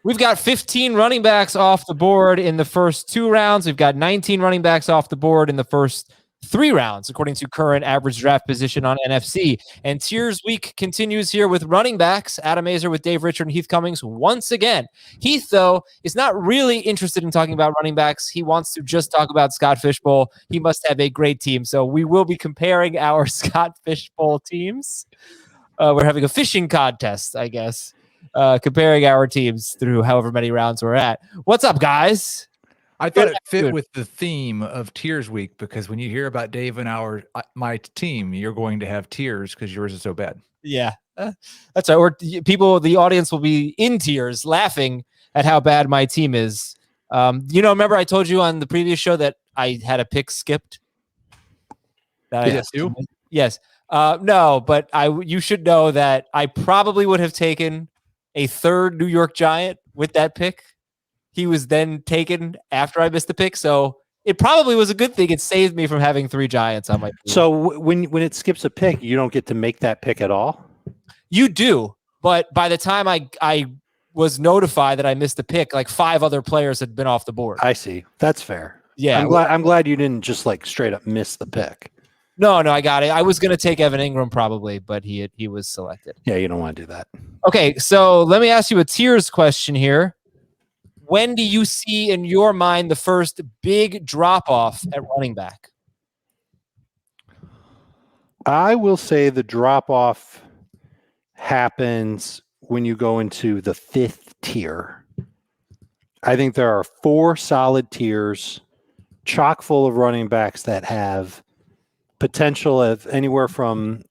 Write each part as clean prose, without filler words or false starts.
We've got 15 running backs off the board in the first 2 rounds. We've got 19 running backs off the board in the first 3 rounds, according to current average draft position on NFC. And Tiers Week continues here with running backs. Adam Azer with Dave Richard and Heath Cummings once again. Heath, though, is not really interested in talking about running backs. He wants to just talk about Scott Fishbowl. He must have a great team. So we will be comparing our Scott Fishbowl teams. We're having a fishing contest, I guess. Comparing our teams through however many rounds we're at. What's up, guys? I thought it fit with the theme of Tiers Week, because when you hear about Dave and my team, you're going to have tears because yours is so bad. Yeah, that's right. Or the audience will be in tears laughing at how bad my team is. Remember I told you on the previous show that I had a pick skipped? Yes, you? Yes. No, but you should know that I probably would have taken a third New York Giant with that pick. He was then taken after I missed the pick, so it probably was a good thing. It saved me from having 3 Giants on my team. So when it skips a pick, you don't get to make that pick at all? You do, but by the time I was notified that I missed the pick, like 5 other players had been off the board. I see. That's fair. Yeah, I'm glad you didn't just like straight up miss the pick. No, I got it. I was going to take Evan Ingram probably, but he was selected. Yeah, you don't want to do that. Okay, so let me ask you a tiers question here. When do you see in your mind the first big drop-off at running back? I will say the drop-off happens when you go into the 5th tier. I think there are 4 solid tiers, chock full of running backs that have potential of anywhere from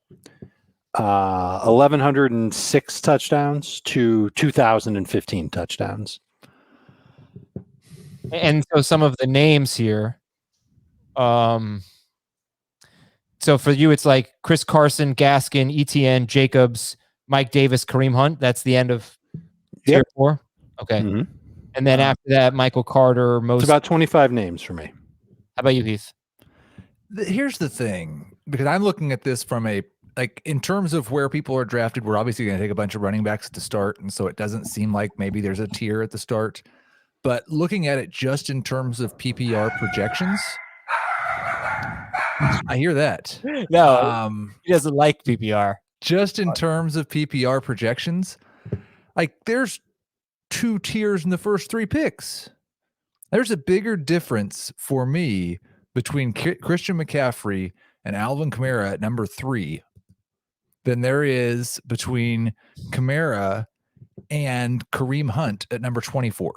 1,106 touchdowns to 2,015 touchdowns. And so some of the names here. So for you, it's like Chris Carson, Gaskin, ETN, Jacobs, Mike Davis, Kareem Hunt. That's the end of tier 4. Okay. Mm-hmm. And then after that, Michael Carter. It's about 25 names for me. How about you, Heath? Here's the thing, because I'm looking at this from in terms of where people are drafted, we're obviously going to take a bunch of running backs at the start. And so it doesn't seem like maybe there's a tier at the start, but looking at it just in terms of PPR projections, I hear that. No, he doesn't like PPR. Just in terms of PPR projections, like there's 2 tiers in the first 3 picks. There's a bigger difference for me between Christian McCaffrey and Alvin Kamara at number 3 than there is between Kamara and Kareem Hunt at number 24.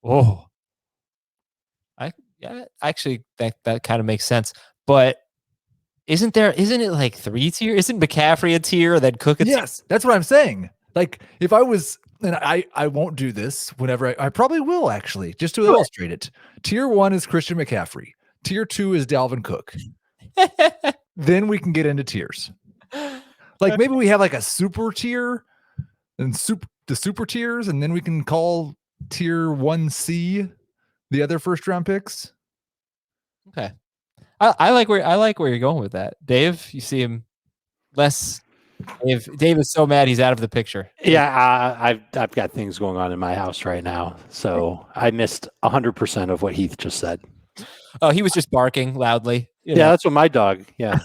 Oh, actually that kind of makes sense. But isn't it like 3 tier? Isn't McCaffrey a tier, then Cook a tier? Yes, that's what I'm saying. Like if I was, and I won't do this whenever I probably will actually, just to illustrate it. Tier 1 is Christian McCaffrey. Tier 2 is Dalvin Cook. Then we can get into tiers. Like maybe we have like a super tier and the super tiers, and then we can call tier 1C the other first round picks. Okay. I like where you're going with that. Dave, you see him less. Dave is so mad he's out of the picture. Yeah, I've got things going on in my house right now, so I missed 100% of what Heath just said. Oh, he was just barking loudly. Yeah, that's what my dog. Yeah,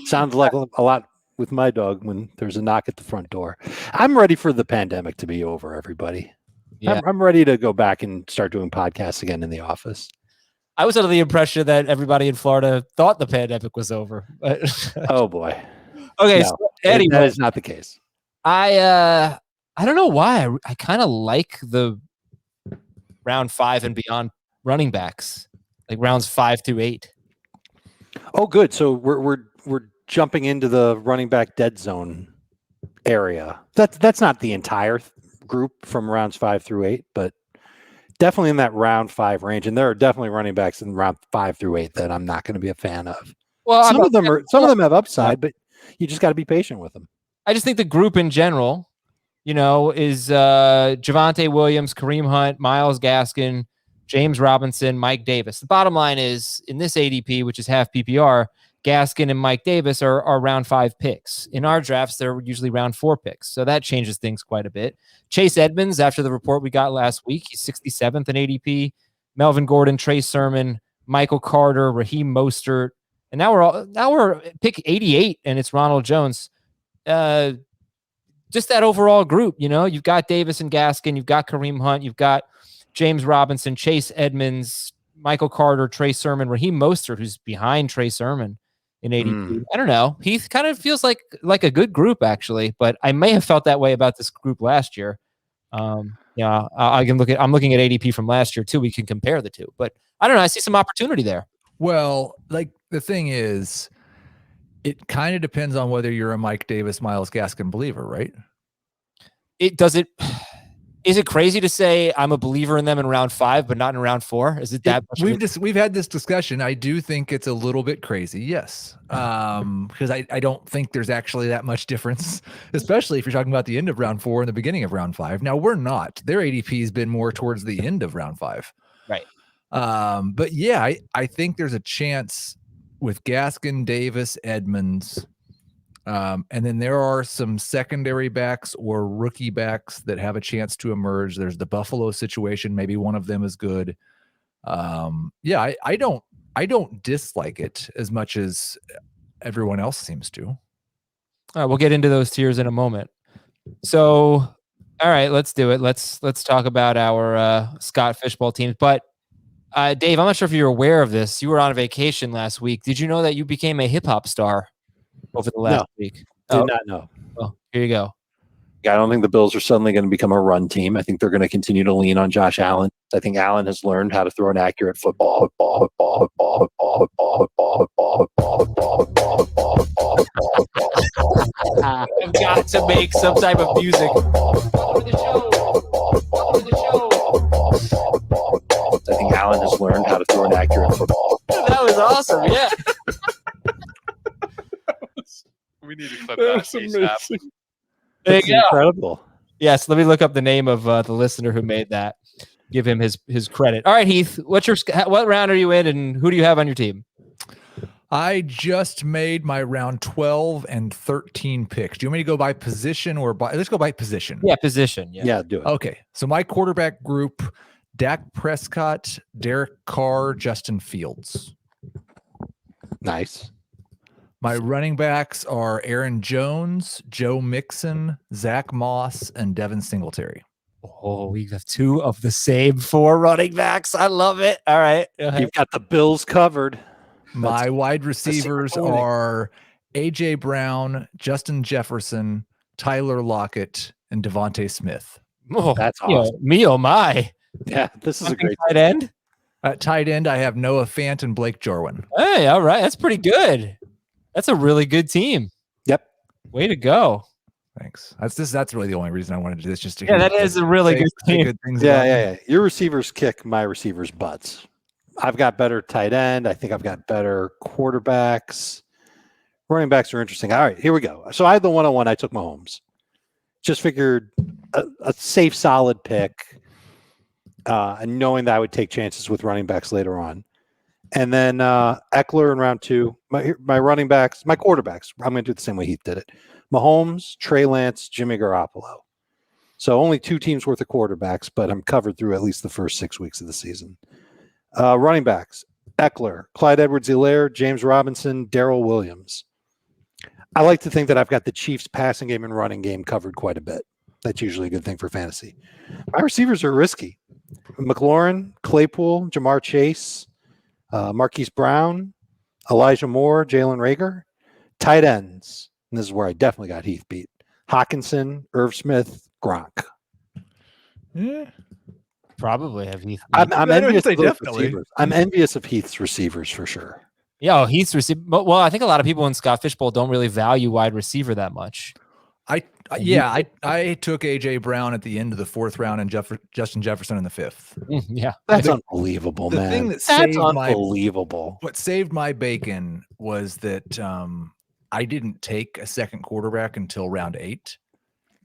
sounds like a lot with my dog when there's a knock at the front door. I'm ready for the pandemic to be over, everybody. Yeah. I'm ready to go back and start doing podcasts again in the office. I was under the impression that everybody in Florida thought the pandemic was over. Oh boy. Okay, no, so anyway, that is not the case. I don't know why. I kind of like the round 5 and beyond running backs, like rounds 5 through 8. Oh, good. So we're jumping into the running back dead zone area. That's not the entire group from rounds 5 through 8, but definitely in that round 5 range. And there are definitely running backs in round 5 through 8 that I'm not going to be a fan of. Well, some of them have upside, but you just got to be patient with them. I just think the group in general, is Javonte Williams, Kareem Hunt, Myles Gaskin, James Robinson, Mike Davis. The bottom line is in this ADP, which is half PPR, Gaskin and Mike Davis are round 5 picks. In our drafts, they're usually round 4 picks. So that changes things quite a bit. Chase Edmonds, after the report we got last week, he's 67th in ADP. Melvin Gordon, Trey Sermon, Michael Carter, Raheem Mostert. And now we're pick 88, and it's Ronald Jones. Just that overall group, you've got Davis and Gaskin, you've got Kareem Hunt, you've got James Robinson, Chase Edmonds, Michael Carter, Trey Sermon, Raheem Mostert, who's behind Trey Sermon in ADP. I don't know. Heath kind of feels like a good group, actually, but I may have felt that way about this group last year. I'm looking at ADP from last year too. We can compare the two, but I don't know. I see some opportunity there. Well, like the thing is, it kind of depends on whether you're a Mike Davis, Myles Gaskin believer, right? Is it crazy to say I'm a believer in them in round 5, but not in round 4? Is it that much? We've had this discussion. I do think it's a little bit crazy. Yes. Because I don't think there's actually that much difference, especially if you're talking about the end of round 4 and the beginning of round 5. Now we're not. Their ADP has been more towards the end of round 5. Right. But yeah, I think there's a chance with Gaskin, Davis, Edmonds. And then there are some secondary backs or rookie backs that have a chance to emerge. There's the Buffalo situation. Maybe one of them is good. I don't dislike it as much as everyone else seems to. All right, we'll get into those tiers in a moment. So, all right, let's do it. Let's talk about our Scott Fishbowl teams. But Dave, I'm not sure if you're aware of this. You were on a vacation last week. Did you know that you became a hip hop star over the last week? Did not know. Well, here you go. Yeah, I don't think the Bills are suddenly going to become a run team. I think they're going to continue to lean on Josh Allen. I think Allen has learned how to throw an accurate football. I've got to make some type of music. I think Allen has learned how to throw an accurate football. That was awesome. Yeah. We need to clip that ASAP. There That's you go. incredible. Yes, let me look up the name of the listener who made that. Give him his credit. All right, Heath, what round are you in, and who do you have on your team? I just made my round 12 and 13 picks. Do you want me to go by position or let's go by position? Yeah, position. Yeah, do it. Okay, so my quarterback group: Dak Prescott, Derek Carr, Justin Fields. Nice. My running backs are Aaron Jones, Joe Mixon, Zach Moss, and Devin Singletary. Oh, we have 2 of the same 4 running backs. I love it. All right. You've got the Bills covered. My wide receivers are A.J. Brown, Justin Jefferson, Tyler Lockett, and Devontae Smith. Oh, That's awesome. Me, oh my. Yeah, this is a great tight end. At tight end, I have Noah Fant and Blake Jarwin. Hey, all right. That's pretty good. That's a really good team. Yep. Way to go. Thanks. That's really the only reason I wanted to do this. Just to that is a really good team. Good things Yeah. Your receivers kick my receivers' butts. I've got better tight end. I think I've got better quarterbacks. Running backs are interesting. All right, here we go. So I had the 101. I took Mahomes. Just figured a safe, solid pick, and knowing that I would take chances with running backs later on. And then Eckler in round 2. My running backs, my quarterbacks. I'm going to do it the same way Heath did it. Mahomes, Trey Lance, Jimmy Garoppolo. So only 2 teams worth of quarterbacks, but I'm covered through at least the first 6 weeks of the season. Running backs: Eckler, Clyde Edwards-Helaire, James Robinson, Darrell Williams. I like to think that I've got the Chiefs' passing game and running game covered quite a bit. That's usually a good thing for fantasy. My receivers are risky: McLaurin, Claypool, Jamar Chase, Marquise Brown, Elijah Moore, Jalen Reagor. Tight ends, and this is where I definitely got Heath beat: Hawkinson, Irv Smith, Gronk. Yeah. Probably have Heath. I'm envious of those definitely. receivers. I'm envious of Heath's receivers for sure. Yeah, Heath's receiver. Well, I think a lot of people in Scott Fishbowl don't really value wide receiver that much. I took AJ Brown at the end of the 4th round and Justin Jefferson in the 5th. Yeah, That's unbelievable, The man. thing that That's saved unbelievable. what saved my bacon was that I didn't take a second quarterback until round 8,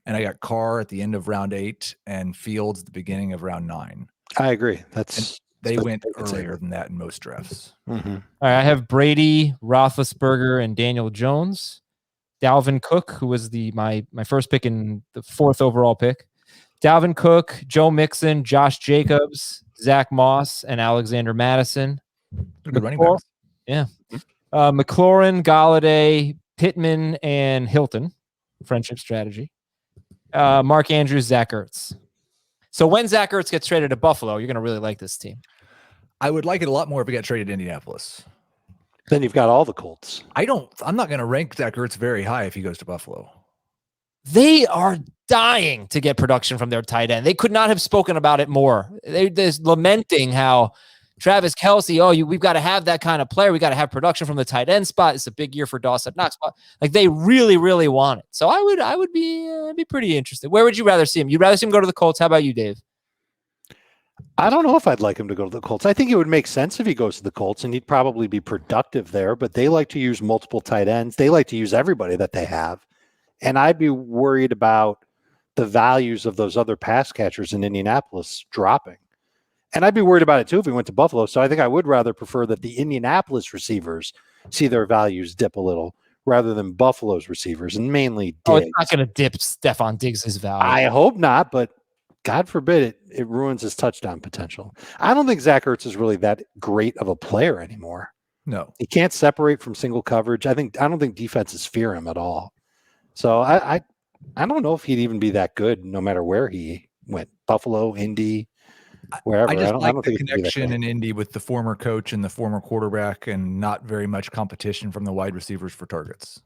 and I got Carr at the end of round 8 and Fields at the beginning of round 9. I agree. That's They went They could say earlier that. than that in most drafts. Mm-hmm. All right, I have Brady, Roethlisberger, and Daniel Jones. Dalvin Cook, who was my first pick in the 4th overall pick. Dalvin Cook, Joe Mixon, Josh Jacobs, Zach Moss, and Alexander Madison. They're good running backs. Yeah. McLaurin, Galladay, Pittman, and Hilton. Friendship strategy. Mark Andrews, Zach Ertz. So when Zach Ertz gets traded to Buffalo, you're going to really like this team. I would like it a lot more if it got traded to Indianapolis. Then you've got all the Colts. I'm not going to rank Zach Ertz very high if he goes to Buffalo. They are dying to get production from their tight end. They could not have spoken about it more. They're just lamenting how Travis Kelce, we've got to have that kind of player. We got to have production from the tight end spot. It's a big year for Dawson Knox. Like they really, really want it. So I would be pretty interested. Where would you rather see him? You'd rather see him go to the Colts. How about you, Dave? I don't know if I'd like him to go to the Colts. I think it would make sense if he goes to the Colts, and he'd probably be productive there, but they like to use multiple tight ends. They like to use everybody that they have. And I'd be worried about the values of those other pass catchers in Indianapolis dropping. And I'd be worried about it too if he went to Buffalo. So I think I would rather prefer that the Indianapolis receivers see their values dip a little rather than Buffalo's receivers, and mainly Diggs. It's not going to dip Stephon Diggs' value. I hope not, but God forbid it ruins his touchdown potential. I don't think Zach Ertz is really that great of a player anymore. No. He can't separate from single coverage. I don't think defenses fear him at all. So I don't know if he'd even be that good no matter where he went. Buffalo, Indy, wherever. I just like don't the think he'd be that connection great. in Indy with the former coach and the former quarterback, and not very much competition from the wide receivers for targets.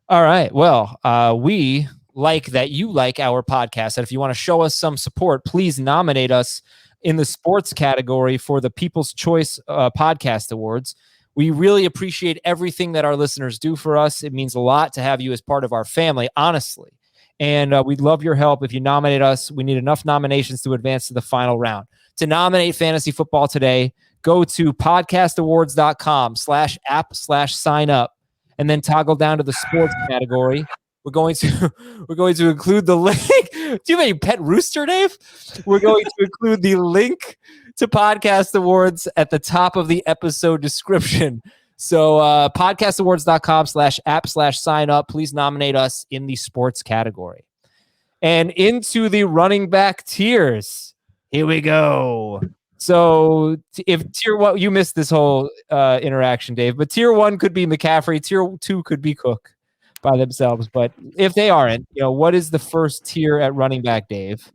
All right. Well, we like that you like our podcast. And if you want to show us some support, please nominate us in the sports category for the People's Choice Podcast Awards. We really appreciate everything that our listeners do for us. It means a lot to have you as part of our family, honestly. And we'd love your help if you nominate us. We need enough nominations to advance to the final round. To nominate fantasy football today, go to podcastawards.com/app/sign up and then toggle down to the sports category. We're going to include the link. Do you have any pet rooster, Dave? We're going to include the link to Podcast Awards at the top of the episode description. So podcastawards.com/app/sign up. Please nominate us in the sports category. And into the running back tiers. Here we go. So if tier 1, you missed this whole interaction, Dave, but tier 1 could be McCaffrey. Tier 2 could be Cook by themselves. But if they aren't, what is the first tier at running back, Dave?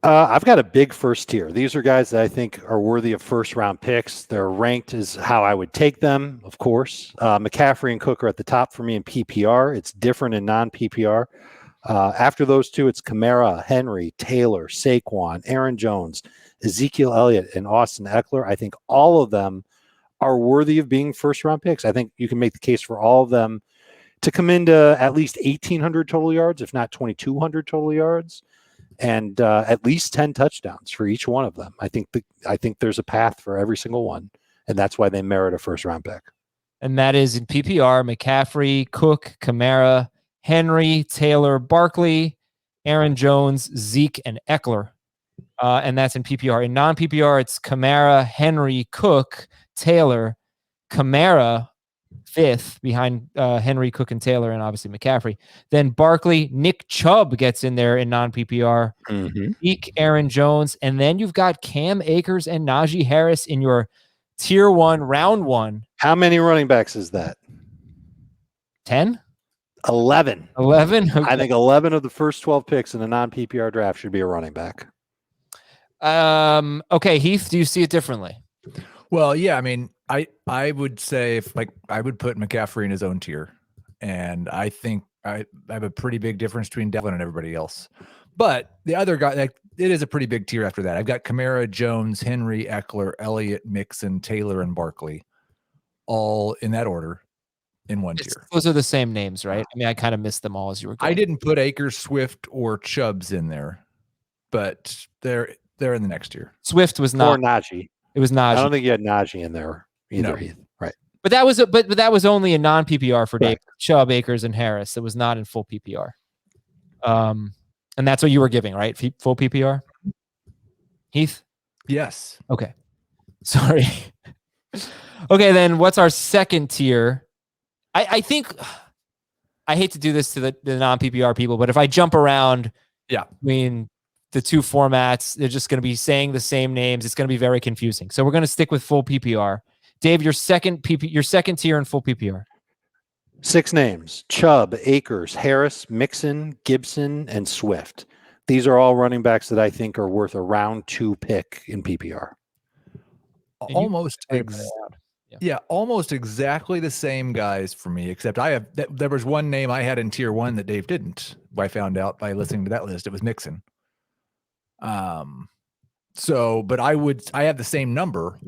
I've got a big first tier. These are guys that I think are worthy of first-round picks. They're ranked as how I would take them, of course. McCaffrey and Cook are at the top for me in PPR. It's different in non-PPR. After those two, it's Kamara, Henry, Taylor, Saquon, Aaron Jones, Ezekiel Elliott, and Austin Eckler. I think all of them are worthy of being first-round picks. I think you can make the case for all of them to come into at least 1,800 total yards, if not 2,200 total yards, and at least 10 touchdowns for each one of them. I think there's a path for every single one, and that's why they merit a first-round pick. And that is in PPR, McCaffrey, Cook, Kamara, Henry, Taylor, Barkley, Aaron Jones, Zeke, and Eckler. And that's in PPR. In non-PPR, it's Kamara, Henry, Cook, Taylor, Kamara, 5th behind Henry, Cook, and Taylor, and obviously McCaffrey. Then Barkley, Nick Chubb gets in there in non-PPR. Zeke, Aaron Jones, and then you've got Cam Akers and Najee Harris in your tier 1, round 1. How many running backs is that? 10? 11. 11? Okay. I think 11 of the first 12 picks in a non-PPR draft should be a running back. Okay, Heath, do you see it differently? Well, yeah, I mean, I would say I would put McCaffrey in his own tier, and I think I have a pretty big difference between Devlin and everybody else. But the other guy, it is a pretty big tier after that. I've got Kamara, Jones, Henry, Eckler, Elliott, Mixon, Taylor, and Barkley, all in that order in one tier. Those are the same names, right? I mean, I kind of missed them all as you were going. I didn't put Akers, Swift, or Chubbs in there, but they're in the next tier. Swift was not. Or Najee. It was Najee. I don't think you had Najee in there either. No. Heath. Right. But that was but that was only a non-PPR for Dave. Right. Chubb, Akers, and Harris. It was not in full PPR. And that's what you were giving, right? Full PPR? Heath? Yes. Okay. Sorry. Okay, then what's our second tier? I think I hate to do this to the non-PPR people, but if I jump around between the two formats, they're just going to be saying the same names. It's going to be very confusing. So we're going to stick with full PPR. Dave, your second tier in full PPR. 6 names: Chubb, Akers, Harris, Mixon, Gibson, and Swift. These are all running backs that I think are worth a round 2 pick in PPR. Almost almost exactly the same guys for me, except there was one name I had in tier 1 that Dave didn't. I found out by listening to that list. It was Mixon. But I have the same number.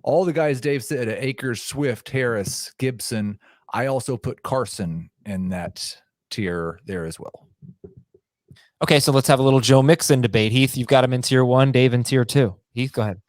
All the guys Dave said, Akers, Swift, Harris, Gibson. I also put Carson in that tier there as well. Okay, so let's have a little Joe Mixon debate. Heath, you've got him in tier 1, Dave in tier 2. Heath, go ahead.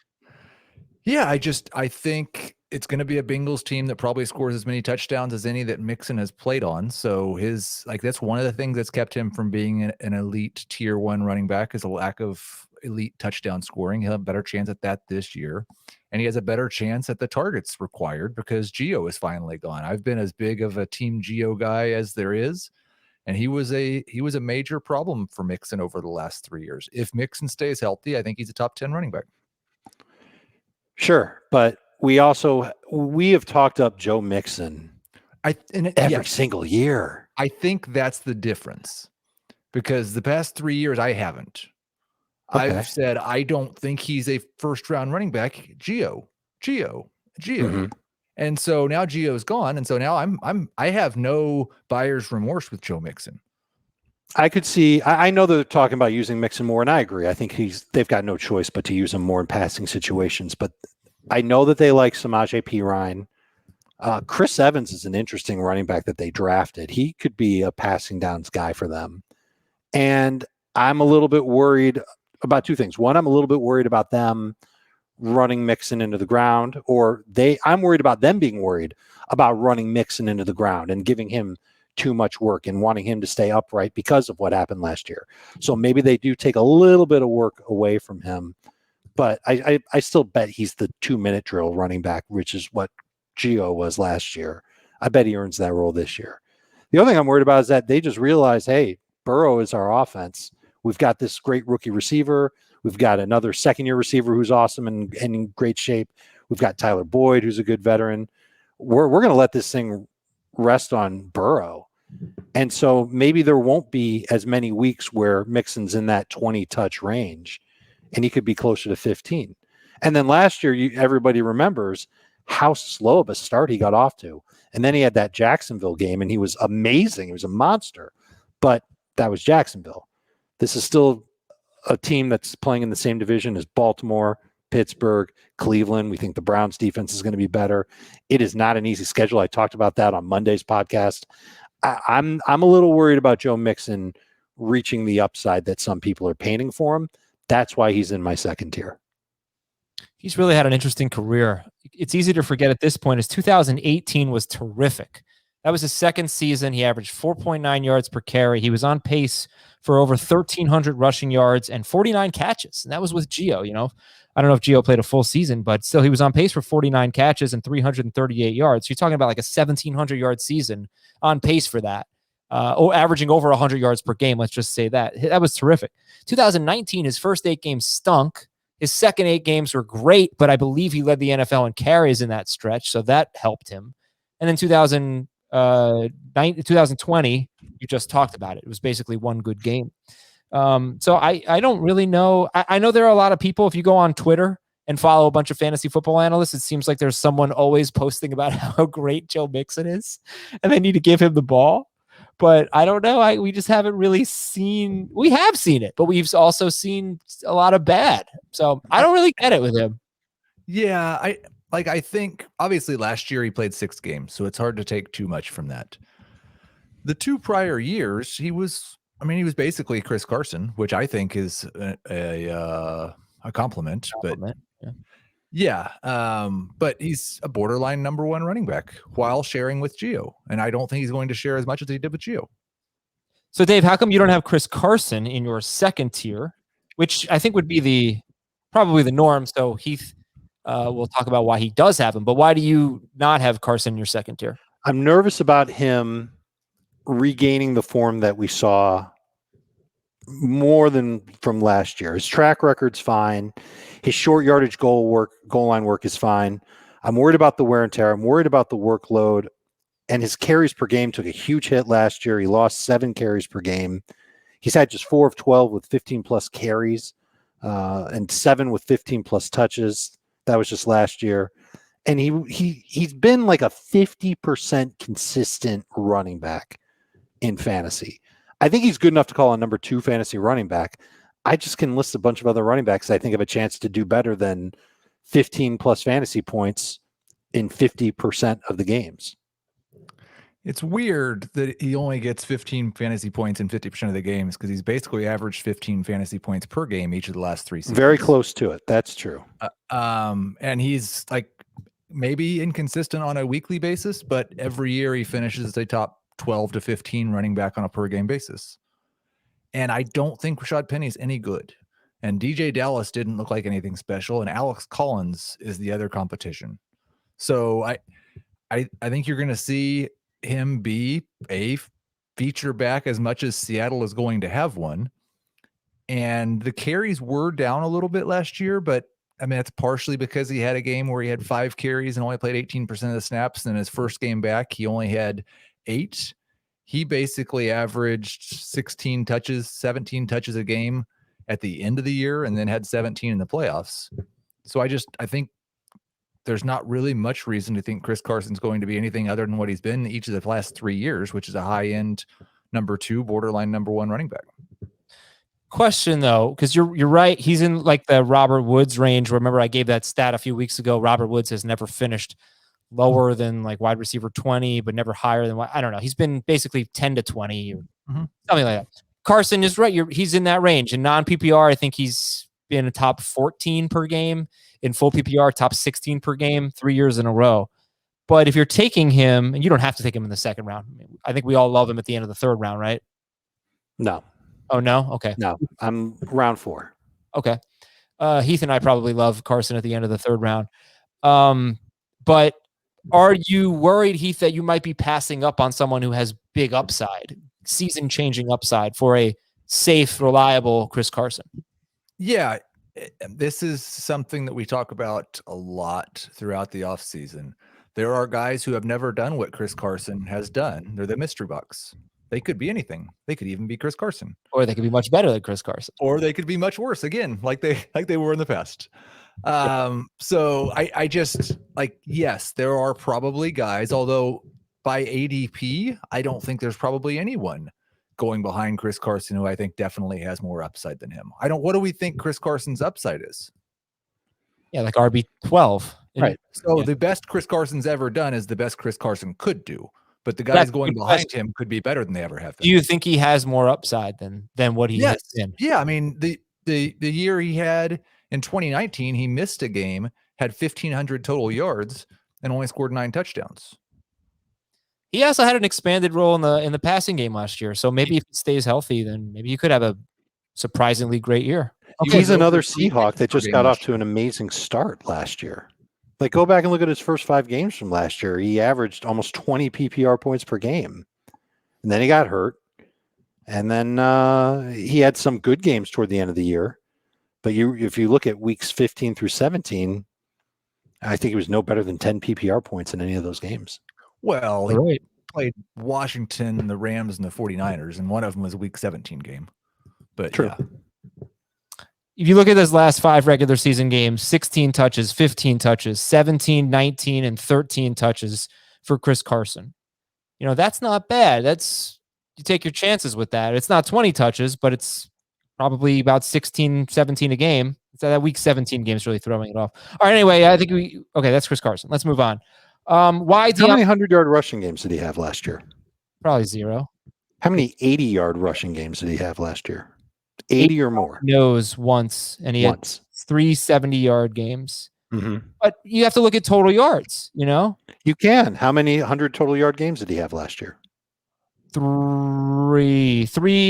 Yeah, I think it's going to be a Bengals team that probably scores as many touchdowns as any that Mixon has played on. So that's one of the things that's kept him from being an elite tier 1 running back is a lack of elite touchdown scoring. He'll have a better chance at that this year. And he has a better chance at the targets required because Gio is finally gone. I've been as big of a team Gio guy as there is. And he was a major problem for Mixon over the last 3 years. If Mixon stays healthy, I think he's a top 10 running back. Sure, but we have talked up Joe Mixon every single year. I think that's the difference because the past 3 years I haven't. Okay. I've said I don't think he's a first-round running back. Gio. Mm-hmm. And so now Gio's gone, and so now I have no buyer's remorse with Joe Mixon. I could see. I know they're talking about using Mixon more, and I agree. I think they've got no choice but to use him more in passing situations. But I know that they like Samaje Perine. Chris Evans is an interesting running back that they drafted. He could be a passing downs guy for them. And I'm a little bit worried about 2 things. One, I'm a little bit worried about them running Mixon into the ground, I'm worried about them being worried about running Mixon into the ground and giving him too much work and wanting him to stay upright because of what happened last year. So maybe they do take a little bit of work away from him, but I still bet he's the 2-minute drill running back, which is what Gio was last year. I bet he earns that role this year. The other thing I'm worried about is that they just realize, hey, Burrow is our offense. We've got this great rookie receiver. We've got another second-year receiver who's awesome and in great shape. We've got Tyler Boyd, who's a good veteran. We're going to let this thing rest on Burrow. And so maybe there won't be as many weeks where Mixon's in that 20-touch range, and he could be closer to 15. And then last year, everybody remembers how slow of a start he got off to. And then he had that Jacksonville game, and he was amazing. He was a monster. But that was Jacksonville. This is still a team that's playing in the same division as Baltimore, Pittsburgh, Cleveland. We think the Browns defense is going to be better. It is not an easy schedule. I talked about that on Monday's podcast. I'm a little worried about Joe Mixon reaching the upside that some people are painting for him. That's why he's in my second tier. He's really had an interesting career. It's easy to forget at this point. His 2018 was terrific. That was his second season. He averaged 4.9 yards per carry. He was on pace for over 1,300 rushing yards and 49 catches. And that was with Gio, I don't know if Gio played a full season, but still he was on pace for 49 catches and 338 yards. So you're talking about like a 1,700-yard season on pace for that. Averaging over 100 yards per game. Let's just say that. That was terrific. 2019, his first 8 games stunk. His second 8 games were great, but I believe he led the NFL in carries in that stretch, so that helped him. And then 2020, you just talked about it. It was basically one good game. So I don't really know. I know there are a lot of people, if you go on Twitter and follow a bunch of fantasy football analysts, it seems like there's someone always posting about how great Joe Mixon is, and they need to give him the ball. But I don't know. We just haven't really seen. We have seen it, but we've also seen a lot of bad. So I don't really get it with him. Yeah, I think obviously last year he played 6 games, so it's hard to take too much from that. The 2 prior years, he was basically Chris Carson, which I think is a compliment. But but he's a borderline number 1 running back while sharing with Gio, and I don't think he's going to share as much as he did with Gio. So Dave, how come you don't have Chris Carson in your second tier, which I think would be probably the norm. So Heath will talk about why he does have him. But why do you not have Carson in your second tier? I'm nervous about him regaining the form that we saw more than from last year. His track record's fine. His short yardage goal line work is fine. I'm worried about the wear and tear. I'm worried about the workload. And his carries per game took a huge hit last year. He lost 7 carries per game. He's had just 4 of 12 with 15 plus carries and 7 with 15 plus touches. That was just last year. And he's been like a 50% consistent running back in fantasy. I think he's good enough to call a number 2 fantasy running back. I just can list a bunch of other running backs I think have a chance to do better than 15 plus fantasy points in 50% of the games. It's weird that he only gets 15 fantasy points in 50% of the games because he's basically averaged 15 fantasy points per game each of the last 3 seasons. Very close to it. That's true. And he's like maybe inconsistent on a weekly basis, but every year he finishes as a top 12 to 15 running back on a per game basis. And I don't think Rashad Penny's any good. And DJ Dallas didn't look like anything special. And Alex Collins is the other competition. So I think you're going to see him be a feature back as much as Seattle is going to have one. And the carries were down a little bit last year, but I mean, that's partially because he had a game where he had 5 carries and only played 18% of the snaps. And his first game back, he only had 8. He basically averaged 16 touches, 17 touches a game at the end of the year, and then had 17 in the playoffs. So I think there's not really much reason to think Chris Carson's going to be anything other than what he's been each of the last 3 years, which is a high-end number 2, borderline number 1 running back. Question though, because you're right. He's in like the Robert Woods range. Remember, I gave that stat a few weeks ago. Robert Woods has never finished lower than like wide receiver 20, but never higher than I don't know. He's been basically 10 to 20 or something like that. Carson is right. He's in that range. In non-PPR, I think he's been a top 14 per game. In full PPR, top 16 per game, 3 years in a row. But if you're taking him, and you don't have to take him in the second round. I think we all love him at the end of the third round, right? No. Oh, no? Okay. No, I'm round 4. Okay. Heath and I probably love Carson at the end of the third round. But are you worried, Heath, that you might be passing up on someone who has big upside, season-changing upside for a safe, reliable Chris Carson? Yeah. This is something that we talk about a lot throughout the offseason. There are guys who have never done what Chris Carson has done. They're the mystery box. They could be anything. They could even be Chris Carson. Or they could be much better than Chris Carson. Or they could be much worse, again, like they were in the past. So I just like, yes, there are probably guys, although by ADP, I don't think there's probably anyone going behind Chris Carson who I think definitely has more upside than him. What do we think Chris Carson's upside is? Yeah, like RB12. Right. So the best Chris Carson's ever done is the best Chris Carson could do. But the guys going behind him could be better than they ever have been. Do you think he has more upside than what he has been? Yeah, I mean, the year he had in 2019, he missed a game, had 1,500 total yards, and only scored 9 touchdowns. He also had an expanded role in the passing game last year. So maybe if he stays healthy, then maybe you could have a surprisingly great year. Okay, he's another Seahawk that just got off to an amazing start last year. Like, go back and look at his first 5 games from last year. He averaged almost 20 PPR points per game. And then he got hurt. And then he had some good games toward the end of the year. But if you look at weeks 15 through 17, I think he was no better than 10 PPR points in any of those games. Well, he played Washington, the Rams, and the 49ers, and one of them was a week 17 game. But true. Yeah. If you look at his last 5 regular season games, 16 touches, 15 touches, 17, 19, and 13 touches for Chris Carson. You know, that's not bad. You take your chances with that. It's not 20 touches, but it's probably about 16, 17 a game. So that week 17 game is really throwing it off. All right, anyway, I think that's Chris Carson. Let's move on. How many 100-yard rushing games did he have last year? Probably 0. How many 80-yard rushing games did he have last year? 80 or more? Knows once, and he had 3 70-yard games. Mm-hmm. But you have to look at total yards, you know? You can. How many 100 total yard games did he have last year? 3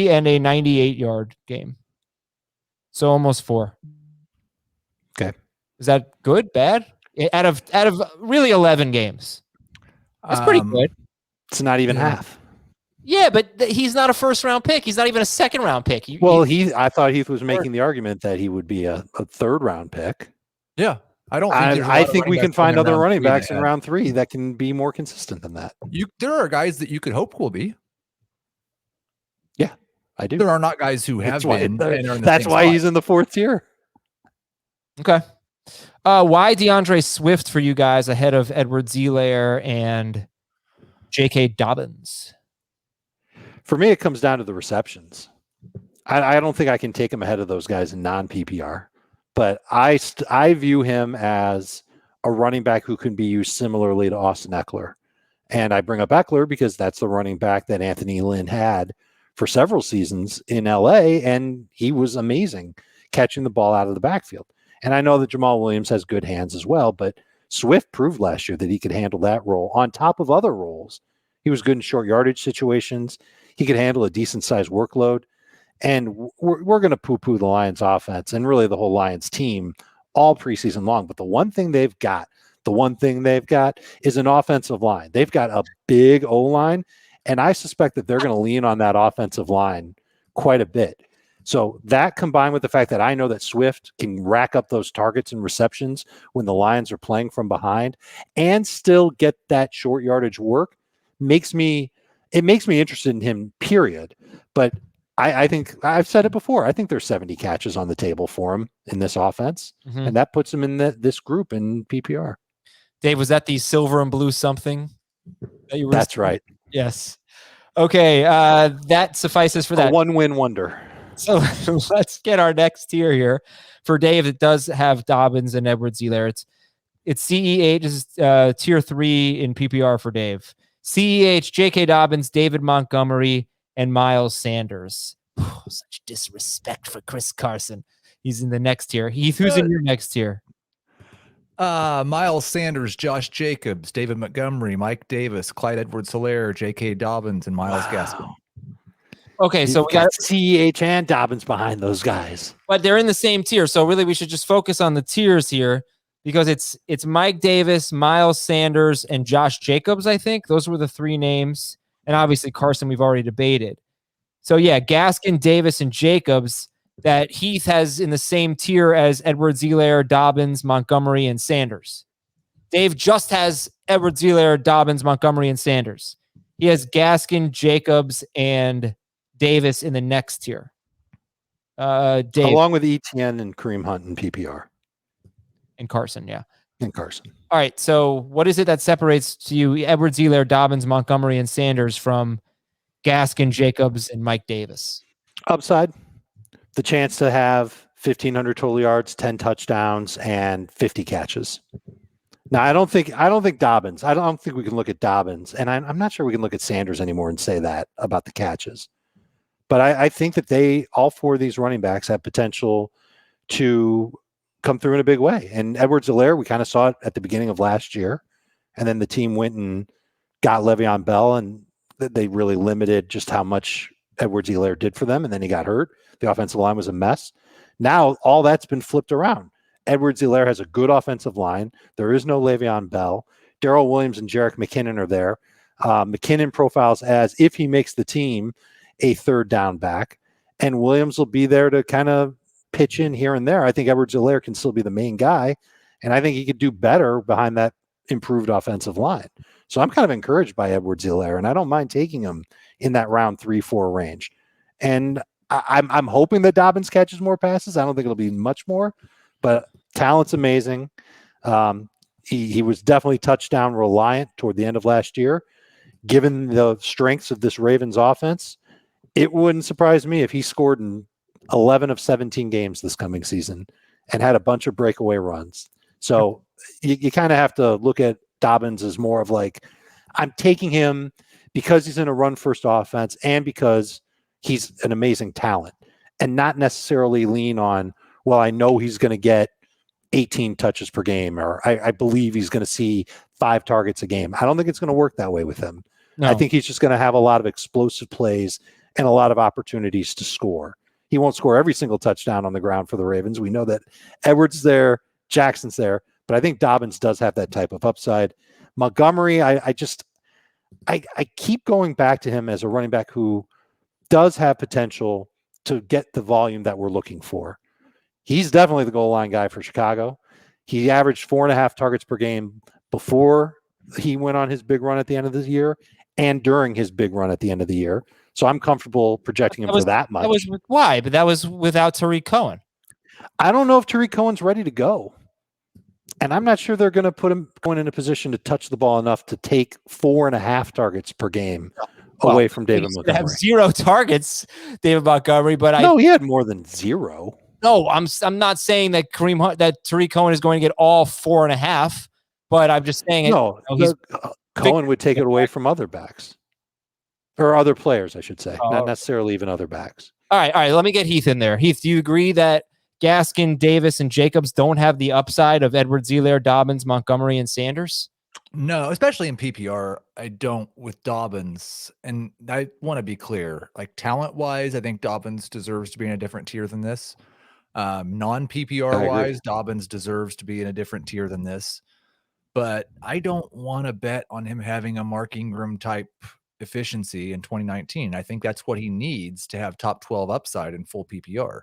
and a 98-yard game. So almost 4. Is that good, bad? Out of really 11 games. That's pretty good. It's not even half. Yeah, but he's not a first-round pick. He's not even a second-round pick. I thought Heath was making the argument that he would be a third-round pick. Yeah. I think we can find other running backs in round 3 that can be more consistent than that. There are guys that you could hope will be. Yeah, I do. There are not guys who have been. That's why he's in the 4th tier. Okay. Why DeAndre Swift for you guys ahead of Edwards-Helaire and J.K. Dobbins? For me, it comes down to the receptions. I don't think I can take him ahead of those guys in non-PPR, but I view him as a running back who can be used similarly to Austin Eckler. And I bring up Eckler because that's the running back that Anthony Lynn had for several seasons in LA, and he was amazing catching the ball out of the backfield. And I know that Jamal Williams has good hands as well, but Swift proved last year that he could handle that role on top of other roles. He was good in short yardage situations. He could handle a decent-sized workload. And we're going to poo-poo the Lions offense and really the whole Lions team all preseason long. But the one thing they've got is an offensive line. They've got a big O-line, and I suspect that they're going to lean on that offensive line quite a bit. So that combined with the fact that I know that Swift can rack up those targets and receptions when the Lions are playing from behind and still get that short yardage work makes me interested in him, period. But I think I've said it before. I think there's 70 catches on the table for him in this offense, and that puts him in this group in PPR. Dave, was that the silver and blue something? That's right. Yes. Okay, that suffices for that. A one-win wonder. So let's get our next tier here. For Dave, it does have Dobbins and Edwards-Helaire. It's CEH is tier 3 in PPR for Dave. CEH, J.K. Dobbins, David Montgomery, and Miles Sanders. Such disrespect for Chris Carson. He's in the next tier. Heath, who's in your next tier? Miles Sanders, Josh Jacobs, David Montgomery, Mike Davis, Clyde Edwards-Helaire, J.K. Dobbins, and Myles Gaskin. Okay, so we got CEH and Dobbins behind those guys. But they're in the same tier, so really we should just focus on the tiers here because it's Mike Davis, Miles Sanders, and Josh Jacobs, I think. Those were the 3 names. And obviously Carson we've already debated. So yeah, Gaskin, Davis, and Jacobs that Heath has in the same tier as Edwards-Helaire, Dobbins, Montgomery, and Sanders. Dave just has Edwards-Helaire, Dobbins, Montgomery, and Sanders. He has Gaskin, Jacobs, and Davis in the next tier. Dave. Along with ETN and Kareem Hunt in PPR. And Carson, yeah. And Carson. All right, so what is it that separates to you Edwards-Helaire, Dobbins, Montgomery, and Sanders from Gaskin, Jacobs, and Mike Davis? Upside. The chance to have 1,500 total yards, 10 touchdowns, and 50 catches. Now, I don't think Dobbins. I don't think we can look at Dobbins, and I'm not sure we can look at Sanders anymore and say that about the catches. But I think that all 4 of these running backs have potential to come through in a big way. And Edwards-Helaire, we kind of saw it at the beginning of last year, and then the team went and got Le'Veon Bell, and they really limited just how much Edwards-Helaire did for them, and then he got hurt. The offensive line was a mess. Now all that's been flipped around. Edwards-Helaire has a good offensive line. There is no Le'Veon Bell. Darrell Williams and Jerick McKinnon are there. McKinnon profiles as, if he makes the team, a third down back, and Williams will be there to kind of pitch in here and there. I think Edwards-Helaire can still be the main guy, and I think he could do better behind that improved offensive line. So I'm kind of encouraged by Edwards-Helaire, and I don't mind taking him in that round 3-4 range. And I'm hoping that Dobbins catches more passes. I don't think it'll be much more, but talent's amazing. He was definitely touchdown reliant toward the end of last year. Given the strengths of this Ravens offense, it wouldn't surprise me if he scored in 11 of 17 games this coming season and had a bunch of breakaway runs. So you kind of have to look at Dobbins as more of like, I'm taking him because he's in a run-first offense and because he's an amazing talent, and not necessarily lean on, well, I know he's going to get 18 touches per game, or I believe he's going to see 5 targets a game. I don't think it's going to work that way with him. No. I think he's just going to have a lot of explosive plays and a lot of opportunities to score. He won't score every single touchdown on the ground for the Ravens. We know that Edwards there, Jackson's there, but I think Dobbins does have that type of upside. Montgomery, I keep going back to him as a running back who does have potential to get the volume that we're looking for. He's definitely the goal line guy for Chicago. He averaged 4.5 targets per game before he went on his big run at the end of the year and during his big run at the end of the year. So I'm comfortable projecting him for that much. Why? But that was without Tariq Cohen. I don't know if Tariq Cohen's ready to go. And I'm not sure they're going to put him going in a position to touch the ball enough to take 4.5 targets per game away from David Montgomery. Have 0 targets, David Montgomery, but no, he had more than 0. No, I'm not saying that Tariq Cohen is going to get all 4.5, but I'm just saying Cohen would take it away from other backs or other players, I should say, not necessarily even other backs. All right. Let me get Heath in there. Heath, do you agree that Gaskin, Davis, and Jacobs don't have the upside of Edwards-Helaire, Dobbins, Montgomery, and Sanders? No, especially in PPR, I don't with Dobbins. And I want to be clear, like talent-wise, I think Dobbins deserves to be in a different tier than this. Non-PPR-wise, Dobbins deserves to be in a different tier than this. But I don't want to bet on him having a Mark Ingram type efficiency in 2019. I think that's what he needs to have top 12 upside in full PPR.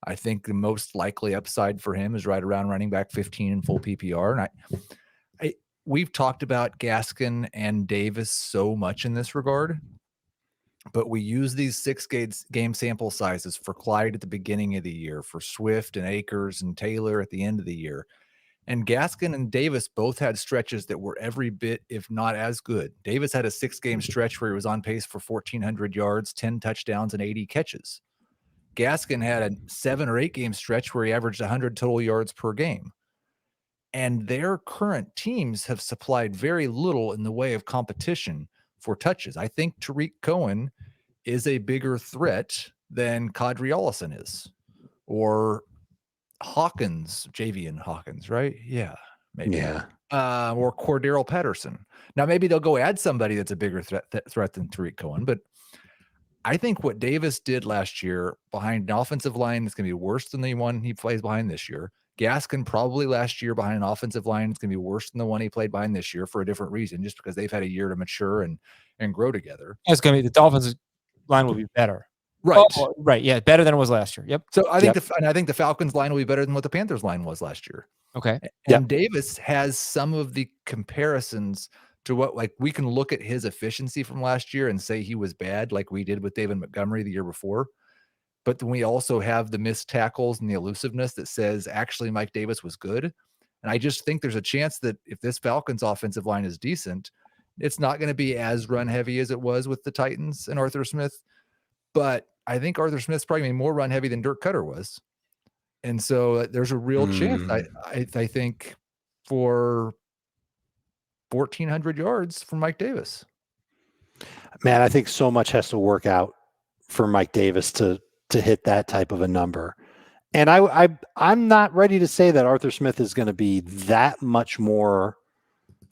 I think the most likely upside for him is right around running back 15 in full PPR. And we've talked about Gaskin and Davis so much in this regard, but we use these 6 game sample sizes for Clyde at the beginning of the year, for Swift and Akers and Taylor at the end of the year. And Gaskin and Davis both had stretches that were every bit, if not as good. Davis had a 6-game stretch where he was on pace for 1,400 yards, 10 touchdowns, and 80 catches. Gaskin had a 7 or 8 game stretch where he averaged 100 total yards per game. And their current teams have supplied very little in the way of competition for touches. I think Tariq Cohen is a bigger threat than Kadri Allison is, or Hawkins, Javian Hawkins, right? Yeah, maybe. Yeah. Or Cordero Patterson. Now, maybe they'll go add somebody that's a bigger threat than Tariq Cohen, but I think what Davis did last year behind an offensive line is going to be worse than the one he plays behind this year. Gaskin probably last year behind an offensive line is going to be worse than the one he played behind this year for a different reason, just because they've had a year to mature and grow together. It's going to be the Dolphins' line will be better. Right. Oh, right. Yeah. Better than it was last year. Yep. So I think the Falcons line will be better than what the Panthers line was last year. Okay. And Davis has some of the comparisons to what, like, we can look at his efficiency from last year and say he was bad, like we did with David Montgomery the year before. But then we also have the missed tackles and the elusiveness that says actually Mike Davis was good. And I just think there's a chance that if this Falcons offensive line is decent, it's not going to be as run heavy as it was with the Titans and Arthur Smith. But I think Arthur Smith's probably more run heavy than Dirk Cutter was. And so there's a real chance, I think, for 1,400 yards from Mike Davis. Man, I think so much has to work out for Mike Davis to hit that type of a number. And I'm not ready to say that Arthur Smith is going to be that much more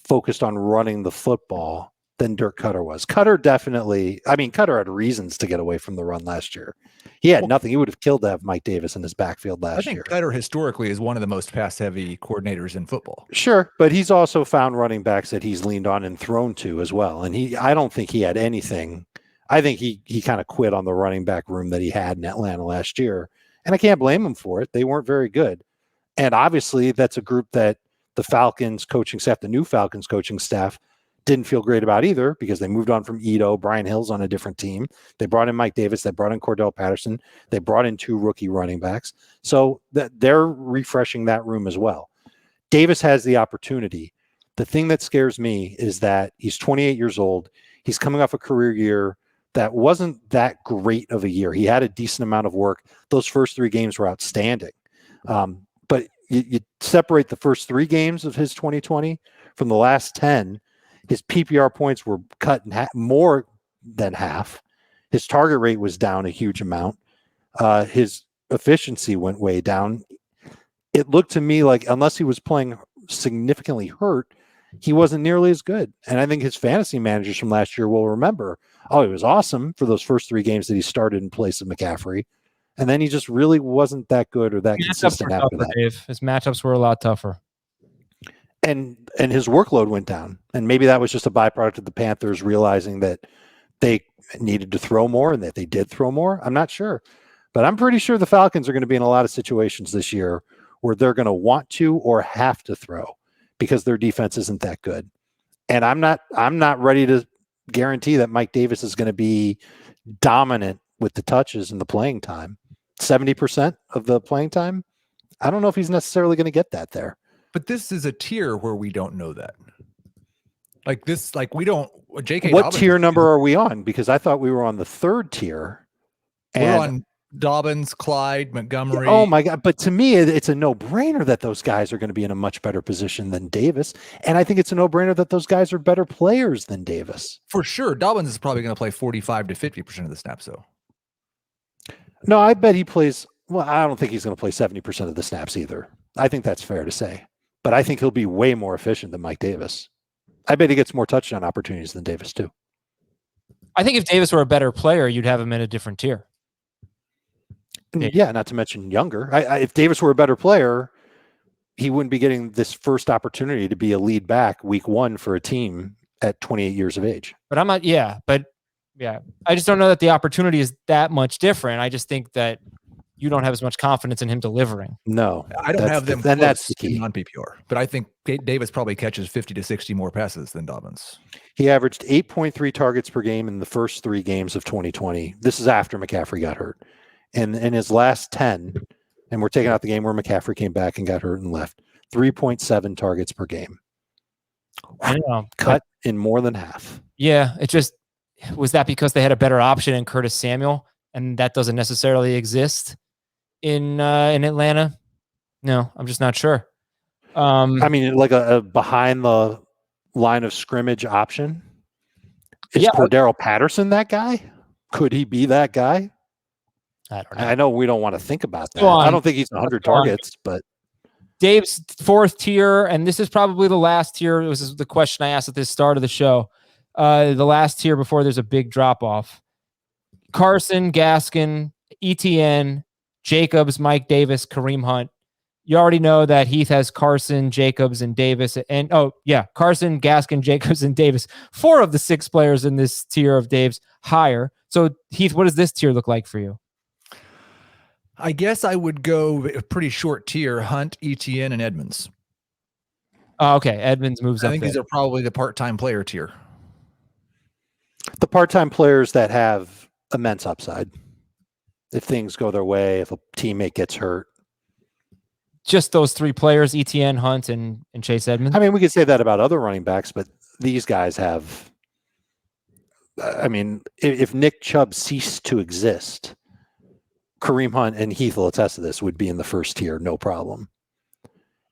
focused on running the football than Dirk Cutter was. Cutter had reasons to get away from the run last year. He had nothing. He would have killed to have Mike Davis in his backfield last year. Cutter historically is one of the most pass-heavy coordinators in football. Sure, but he's also found running backs that he's leaned on and thrown to as well. And I don't think he had anything. I think he kind of quit on the running back room that he had in Atlanta last year. And I can't blame him for it. They weren't very good. And obviously that's a group that the Falcons coaching staff, the new Falcons coaching staff, didn't feel great about either, because they moved on from Ito. Brian Hill's on a different team. They brought in Mike Davis. They brought in Cordell Patterson. They brought in 2 rookie running backs. So they're refreshing that room as well. Davis has the opportunity. The thing that scares me is that he's 28 years old. He's coming off a career year that wasn't that great of a year. He had a decent amount of work. Those first 3 games were outstanding. But you separate the first 3 games of his 2020 from the last 10, his PPR points were cut in more than half. His target rate was down a huge amount. His efficiency went way down. It looked to me like, unless he was playing significantly hurt, he wasn't nearly as good. And I think his fantasy managers from last year will remember, he was awesome for those first 3 games that he started in place of McCaffrey. And then he just really wasn't that good or that Matchups consistent were after tougher, that. Dave. His matchups were a lot tougher. And his workload went down. And maybe that was just a byproduct of the Panthers realizing that they needed to throw more and that they did throw more. I'm not sure. But I'm pretty sure the Falcons are going to be in a lot of situations this year where they're going to want to or have to throw because their defense isn't that good. And I'm not ready to guarantee that Mike Davis is going to be dominant with the touches and the playing time. 70% of the playing time. I don't know if he's necessarily going to get that there. But this is a tier where we don't know that. Like this, like we don't. J.K. What Dobbins tier number are we on? Because I thought we were on the third tier. We're on Dobbins, Clyde, Montgomery. Oh my God. But to me, it's a no-brainer that those guys are going to be in a much better position than Davis. And I think it's a no-brainer that those guys are better players than Davis. For sure. Dobbins is probably going to play 45 to 50% of the snaps, though. No, I bet he plays. Well, I don't think he's going to play 70% of the snaps either. I think that's fair to say. But I think he'll be way more efficient than Mike Davis. I bet he gets more touchdown opportunities than Davis, too. I think if Davis were a better player, you'd have him in a different tier. Yeah, not to mention younger. If Davis were a better player, he wouldn't be getting this first opportunity to be a lead back week one for a team at 28 years of age. But I'm not, yeah. I just don't know that the opportunity is that much different. I just think that you don't have as much confidence in him delivering. No, I don't have them. Then that's the key. On PPR, but I think Davis probably catches 50 to 60 more passes than Dobbins. He averaged 8.3 targets per game in the first 3 games of 2020. This is after McCaffrey got hurt. And in his last 10, and we're taking out the game where McCaffrey came back and got hurt and left, 3.7 targets per game. I know. Cut in more than half. Yeah, it just was that because they had a better option in Curtis Samuel, and that doesn't necessarily exist in Atlanta. No, I'm just not sure. I mean, like a behind the line of scrimmage option. Is Cordero Patterson that guy? Could he be that guy? I don't know. I know we don't want to think about that. I don't think he's 100 targets, but Dave's fourth tier, and this is probably the last tier. This is the question I asked at the start of the show. The last tier before there's a big drop off. Carson, Gaskin, ETN, Jacobs, Mike Davis, Kareem Hunt. You already know that Heath has Carson, Jacobs, and Davis. And Carson, Gaskin, Jacobs, and Davis. 4 of the 6 players in this tier of Dave's higher. So Heath, what does this tier look like for you? I guess I would go a pretty short tier: Hunt, ETN, and Edmonds. Okay, Edmonds moves up. I think these are probably the part-time player tier. The part-time players that have immense upside. If things go their way, if a teammate gets hurt. Just those 3 players, ETN, Hunt, and Chase Edmonds? I mean, we could say that about other running backs, but these guys have... I mean, if Nick Chubb ceased to exist, Kareem Hunt and Heath will attest to this, would be in the first tier, no problem.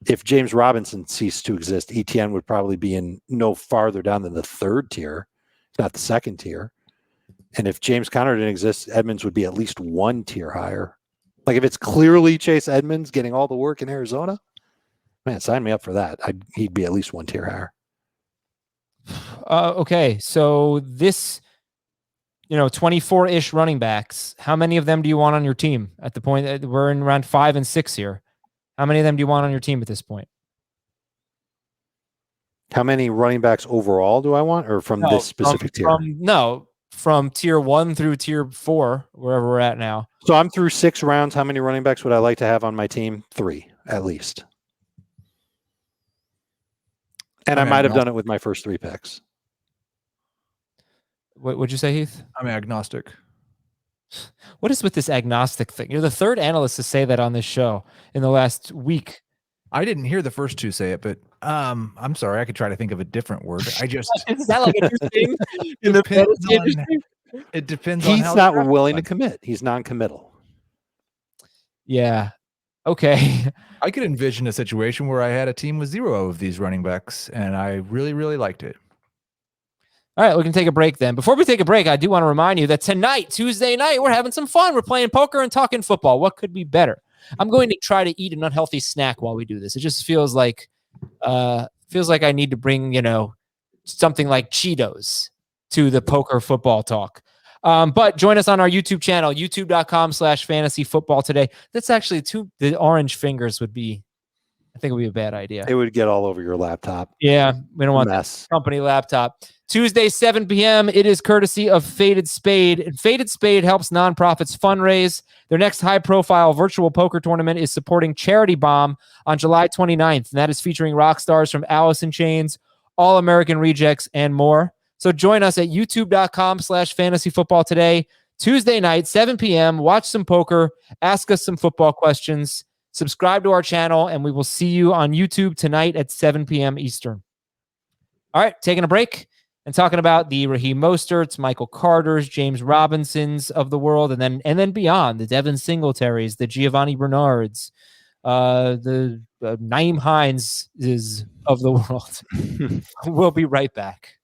If James Robinson ceased to exist, ETN would probably be in no farther down than the third tier, if not the second tier. And if James Conner didn't exist, Edmonds would be at least 1 tier higher. Like if it's clearly Chase Edmonds getting all the work in Arizona, man, sign me up for that. He'd be at least 1 tier higher. Okay, so this, 24-ish running backs, how many of them do you want on your team at the point that we're in around 5 and 6 here? How many of them do you want on your team at this point? How many running backs overall do I want, or from this specific tier? From tier 1 through tier 4, wherever we're at now. So I'm through 6 rounds. How many running backs would I like to have on my team? 3, at least. And I might have done it with my first 3 picks. What would you say, Heath? I'm agnostic. What is with this agnostic thing? You're the 3rd analyst to say that on this show in the last week. I didn't hear the first 2 say it, but I'm sorry. I could try to think of a different word. I just is that like a new thing? It depends on He's not willing to commit. He's non-committal. Yeah. Okay. I could envision a situation where I had a team with 0 of these running backs, and I really, really liked it. All right, we can take a break then. Before we take a break, I do want to remind you that tonight, Tuesday night, we're having some fun. We're playing poker and talking football. What could be better? I'm going to try to eat an unhealthy snack while we do this. It just feels like I need to bring, something like Cheetos to the poker football talk. But join us on our YouTube channel, youtube.com/fantasyfootball today. That's actually the orange fingers would be, I think it would be a bad idea. It would get all over your laptop. Yeah, we don't want mess. Company laptop. Tuesday, 7 p.m. It is courtesy of Faded Spade. And Faded Spade helps nonprofits fundraise. Their next high-profile virtual poker tournament is supporting Charity Bomb on July 29th, and that is featuring rock stars from Alice in Chains, All American Rejects, and more. So join us at youtube.com/fantasyfootball today, Tuesday night, 7 p.m. Watch some poker, ask us some football questions, subscribe to our channel, and we will see you on YouTube tonight at 7 p.m. Eastern. All right, taking a break and talking about the Raheem Mosterts, Michael Carters, James Robinsons of the world, and then beyond, the Devin Singletaries, the Giovanni Bernards, the Naeem Hines is of the world. We'll be right back.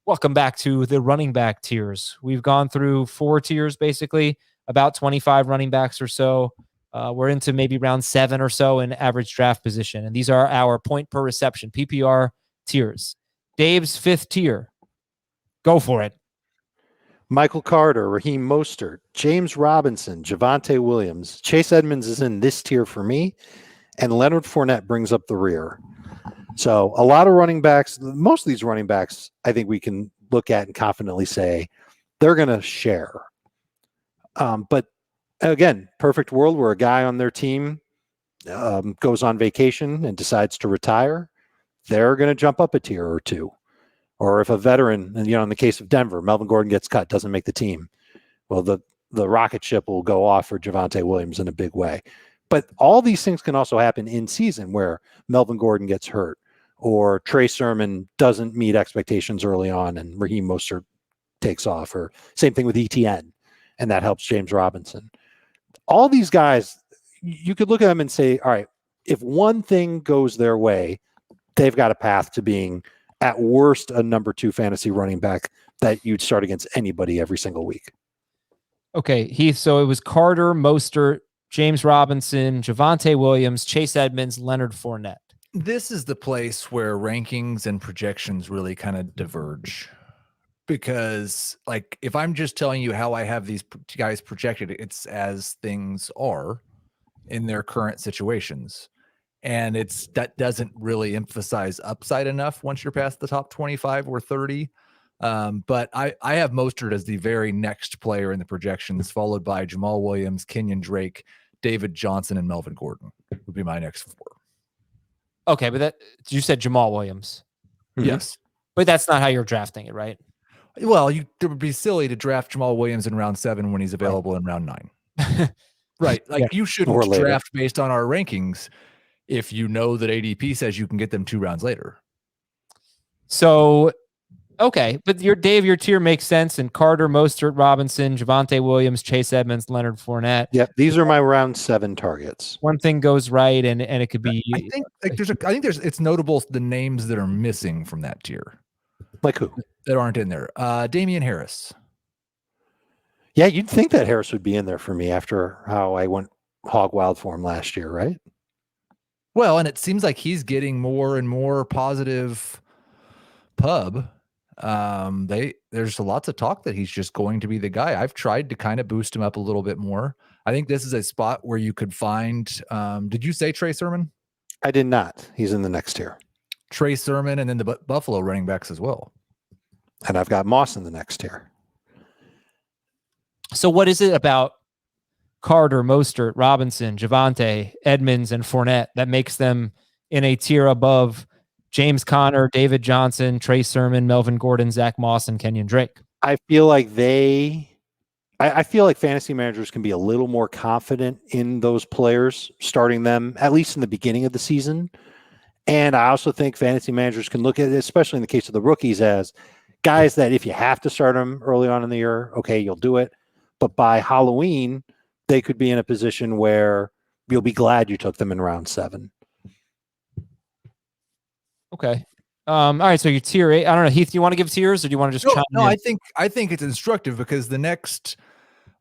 Welcome back to the running back tiers. We've gone through 4 tiers, basically, about 25 running backs or so. We're into maybe round 7 or so in average draft position. And these are our point per reception, PPR tiers. Dave's 5th tier. Go for it. Michael Carter, Raheem Mostert, James Robinson, Javonte Williams. Chase Edmonds is in this tier for me, and Leonard Fournette brings up the rear. So a lot of running backs, most of these running backs, I think we can look at and confidently say they're going to share. But again, perfect world where a guy on their team goes on vacation and decides to retire, they're going to jump up a tier or two. Or if a veteran, and in the case of Denver, Melvin Gordon gets cut, doesn't make the team, well, the rocket ship will go off for Javonte Williams in a big way. But all these things can also happen in season where Melvin Gordon gets hurt or Trey Sermon doesn't meet expectations early on and Raheem Mostert takes off, or same thing with ETN, and that helps James Robinson. All these guys, you could look at them and say, all right, if one thing goes their way, they've got a path to being at worst a number 2 fantasy running back that you'd start against anybody every single week. Okay, Heath, so it was Carter, Mostert, James Robinson, Javonte Williams, Chase Edmonds, Leonard Fournette. This is the place where rankings and projections really kind of diverge. Because, like, if I'm just telling you how I have these guys projected, it's as things are in their current situations. And that doesn't really emphasize upside enough once you're past the top 25 or 30. But I have Mostert as the very next player in the projections, followed by Jamal Williams, Kenyon Drake, David Johnson, and Melvin Gordon would be my next 4. Okay, but you said Jamal Williams. Mm-hmm. Yes. But that's not how you're drafting it, right? Well, it would be silly to draft Jamal Williams in round 7 when he's available in round 9. Right. Like, you shouldn't draft based on our rankings if you know that ADP says you can get them 2 rounds later. So, okay, but your tier makes sense. And Carter, Mostert, Robinson, Javonte Williams, Chase Edmonds, Leonard Fournette. Yeah, these are my round 7 targets. One thing goes right, and it could be. I think it's notable the names that are missing from that tier. Like who? That aren't in there. Damian Harris. Yeah, you'd think that Harris would be in there for me after how I went hog wild for him last year, right? Well, and it seems like he's getting more and more positive pub. There's lots of talk that he's just going to be the guy. I've tried to kind of boost him up a little bit more. I think this is a spot where you could find, did you say Trey Sermon? I did not. He's in the next tier. Trey Sermon and then the Buffalo running backs as well. And I've got Moss in the next tier. So what is it about Carter, Mostert, Robinson, Javonte, Edmonds, and Fournette that makes them in a tier above James Conner, David Johnson, Trey Sermon, Melvin Gordon, Zach Moss, and Kenyon Drake? I feel like I feel like fantasy managers can be a little more confident in those players, starting them at least in the beginning of the season. And I also think fantasy managers can look at it, especially in the case of the rookies, as guys that if you have to start them early on in the year, okay, you'll do it. But by Halloween, they could be in a position where you'll be glad you took them in round 7. Okay. All right. So your tier 8. I don't know, Heath. Do you want to give tiers, or do you want to just chime in? No, I think it's instructive because the next,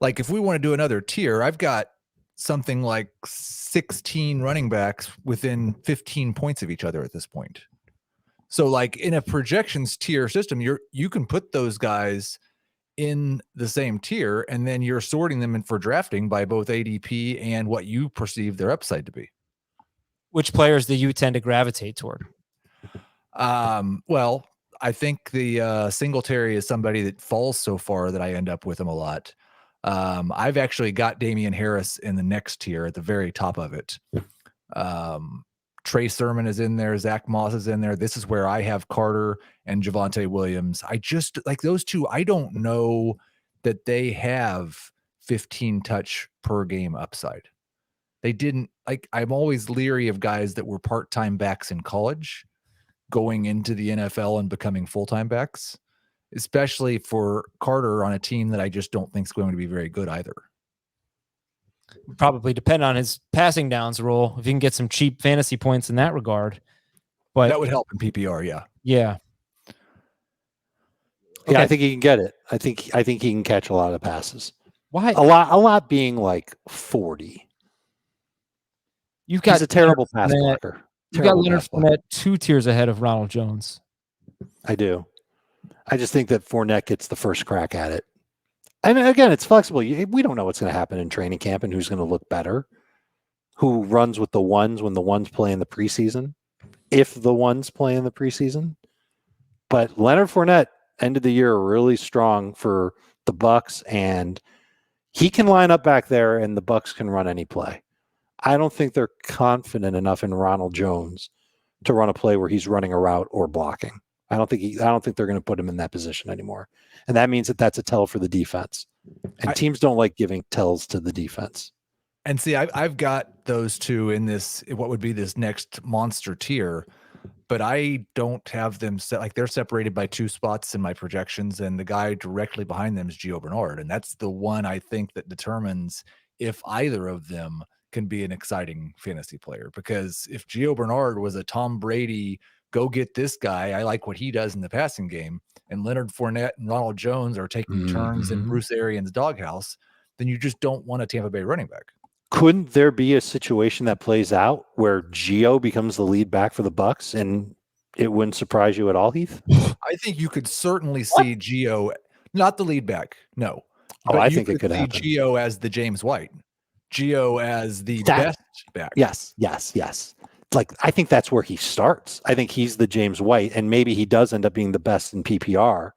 like, if we want to do another tier, I've got something like 16 running backs within 15 points of each other at this point. So, like, in a projections tier system, you can put those guys in the same tier, and then you're sorting them in for drafting by both ADP and what you perceive their upside to be. Which players do you tend to gravitate toward? Well, I think the Singletary is somebody that falls so far that I end up with him a lot. I've actually got Damian Harris in the next tier at the very top of it. Trey Sermon is in there. Zach Moss is in there. This is where I have Carter and Javonte Williams. I just like those two. I don't know that they have 15 touch per game upside. They didn't like, I'm always leery of guys that were part-time backs in college going into the NFL and becoming full-time backs, especially for Carter on a team that I just don't think is going to be very good either. Probably depend on his passing downs role if you can get some cheap fantasy points in that regard. But that would help in PPR, yeah. Yeah. Yeah, I think he can get it. I think he can catch a lot of passes. Why? A lot being like 40. You've got He's a terrible pass blocker. You've got Leonard Fournette 2 tiers ahead of Ronald Jones. I do. I just think that Fournette gets the first crack at it. And again, it's flexible. We don't know what's going to happen in training camp and who's going to look better. Who runs with the ones when the ones play in the preseason, if the ones play in the preseason. But Leonard Fournette ended the year really strong for the Bucs, and he can line up back there, and the Bucs can run any play. I don't think they're confident enough in Ronald Jones to run a play where he's running a route or blocking. I don't think they're going to put him in that position anymore. And that means that that's a tell for the defense. And teams don't like giving tells to the defense. And see, I've got those two in this, what would be this next monster tier, but I don't have them set, like they're separated by 2 spots in my projections, and the guy directly behind them is Gio Bernard. And that's the one I think that determines if either of them can be an exciting fantasy player. Because if Gio Bernard was a Tom Brady, go get this guy, I like what he does in the passing game, and Leonard Fournette and Ronald Jones are taking turns in Bruce Arians' doghouse, then you just don't want a Tampa Bay running back. Couldn't there be a situation that plays out where Gio becomes the lead back for the Bucs, and it wouldn't surprise you at all, Heath? I think you could certainly see Gio, not the lead back, no. Oh, I think it could happen. Gio as the James White, Gio as the best back. Yes. Like, I think that's where he starts. I think he's the James White, and maybe he does end up being the best in PPR.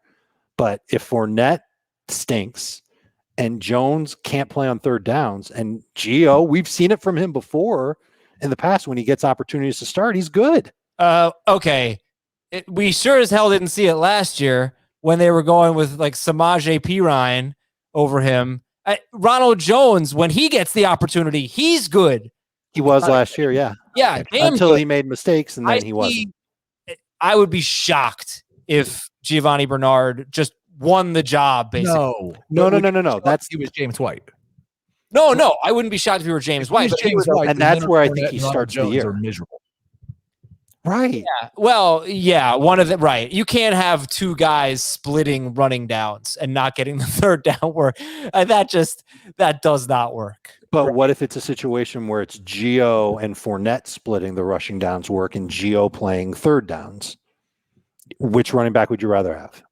But if Fournette stinks and Jones can't play on third downs, and Gio, we've seen it from him before in the past when he gets opportunities to start, he's good. Okay. We sure as hell didn't see it last year when they were going with like Samaje Perine over him. Ronald Jones, when he gets the opportunity, he's good. He was last year, yeah. Yeah, until he made mistakes, and then he wasn't. I would be shocked if Giovanni Bernard just won the job, basically. No. That's he was James White. No, I wouldn't be shocked if he were James White. And that's where I think he starts the year. Miserable. Right. Yeah. Well, yeah, one of them. Right. You can't have 2 guys splitting running downs and not getting the third down work. That does not work. But what if it's a situation where it's Gio and Fournette splitting the rushing downs work and Gio playing third downs? Which running back would you rather have?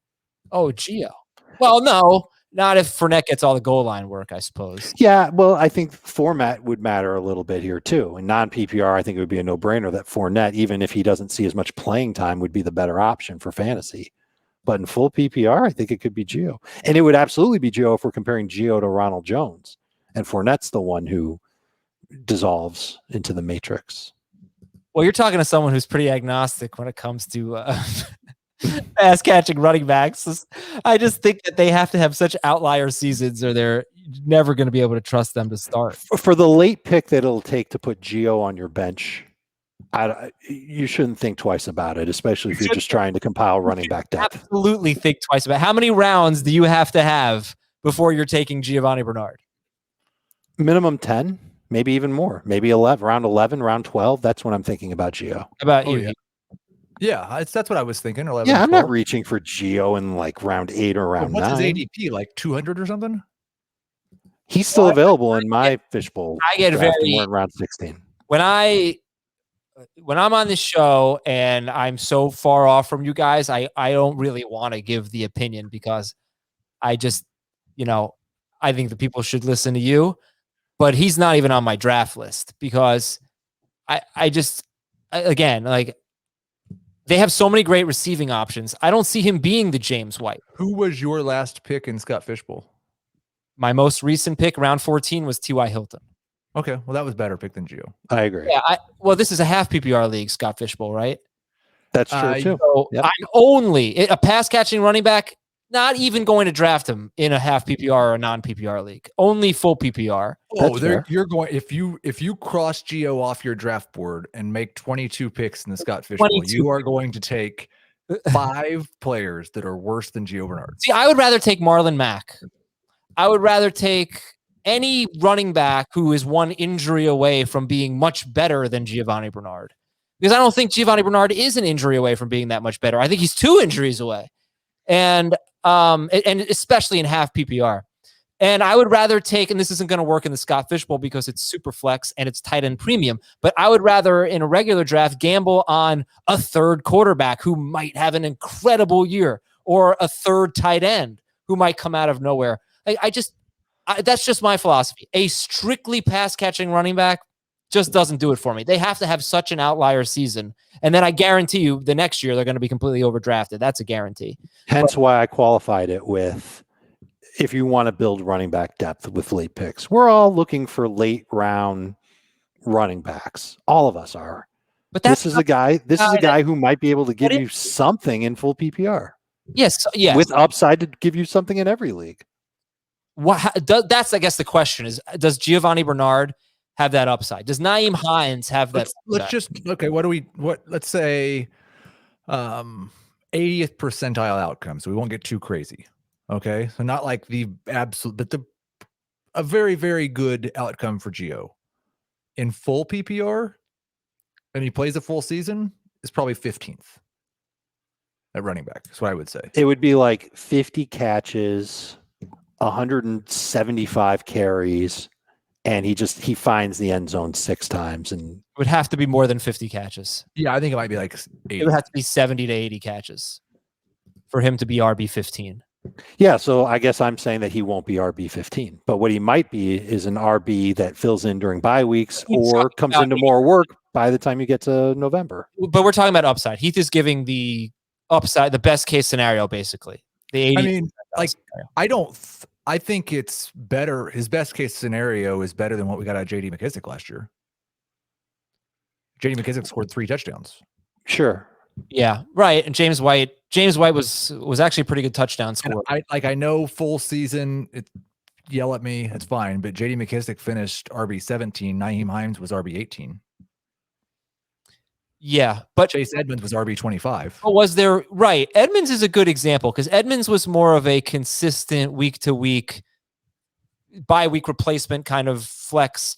Oh, Gio. Well, no, not if Fournette gets all the goal line work, I suppose. Yeah, well, I think format would matter a little bit here too. In non-PPR, I think it would be a no-brainer that Fournette, even if he doesn't see as much playing time, would be the better option for fantasy. But in full PPR, I think it could be Gio. And it would absolutely be Gio if we're comparing Gio to Ronald Jones. And Fournette's the one who dissolves into the matrix. Well, you're talking to someone who's pretty agnostic when it comes to pass catching running backs. I just think that they have to have such outlier seasons, or they're never going to be able to trust them to start. For the late pick that it'll take to put Gio on your bench, you shouldn't think twice about it, especially if you're just trying to compile running back depth. Absolutely think twice about it. How many rounds do you have to have before you're taking Giovanni Bernard? Minimum 10, maybe even more. Maybe 11, round 11, round 12. That's when I'm thinking about Gio. How about you? Yeah, that's what I was thinking. 11, yeah, I'm 12. not reaching for Gio in like round 8 or round 9. What's his ADP, like 200 or something? He's still available in my fishbowl. I get very in round 16. When I'm on this show and I'm so far off from you guys, I don't really want to give the opinion because I just, I think the people should listen to you, but he's not even on my draft list because again, like they have so many great receiving options. I don't see him being the James White. Who was your last pick in Scott Fishbowl? My most recent pick, round 14, was T.Y. Hilton. Okay, well, that was a better pick than Gio. I agree. Yeah, well, this is a half PPR league, Scott Fishbowl, right? That's true too. So I'm only a pass catching running back. Not even going to draft him in a half PPR or a non PPR league. Only full PPR. Oh, you're going if you cross Gio off your draft board and make 22 picks in the Scott Fishbowl, you are going to take 5 players that are worse than Gio Bernard. See, I would rather take Marlon Mack. I would rather take any running back who is one injury away from being much better than Giovanni Bernard. Because I don't think Giovanni Bernard is an injury away from being that much better. I think he's 2 injuries away. And especially in half PPR. And I would rather take, and this isn't going to work in the Scott Fishbowl because it's super flex and it's tight end premium, but I would rather in a regular draft gamble on a third quarterback who might have an incredible year or a third tight end who might come out of nowhere. That's just my philosophy. A strictly pass catching running back just doesn't do it for me. They have to have such an outlier season. And then I guarantee you the next year they're going to be completely overdrafted. That's a guarantee. Hence why I qualified it with, if you want to build running back depth with late picks, we're all looking for late round running backs. All of us are. But this is a guy who might be able to give you something in full PPR. Yes. With upside to give you something in every league. That's, I guess, the question is, does Giovanni Bernard have that upside? Does Nyheim Hines have that? Let's say 80th percentile outcome. So we won't get too crazy. Okay. So not like the absolute, but a very, very good outcome for Gio in full PPR. And he plays a full season is probably 15th at running back. That's what I would say. It would be like 50 catches, 175 carries, and he finds the end zone 6 times, and it would have to be more than 50 catches. Yeah, I think it might be like 80. It would have to be 70 to 80 catches for him to be RB15. Yeah, so I guess I'm saying that he won't be RB15, but what he might be is an RB that fills in during bye weeks or comes into more work by the time you get to November. But we're talking about upside. Heath is giving the upside, the best case scenario, basically. The 80. I mean, I think it's better. His best case scenario is better than what we got out of J.D. McKissic last year. J.D. McKissic scored 3 touchdowns. Sure. Yeah, right. And James White was actually a pretty good touchdown score. I know full season, yell at me, it's fine. But J.D. McKissic finished RB17. Nyheim Hines was RB18. Yeah, but Chase Edmonds was RB25. Oh, was there? Right. Edmonds is a good example because Edmonds was more of a consistent week to week, bye-week replacement kind of flex,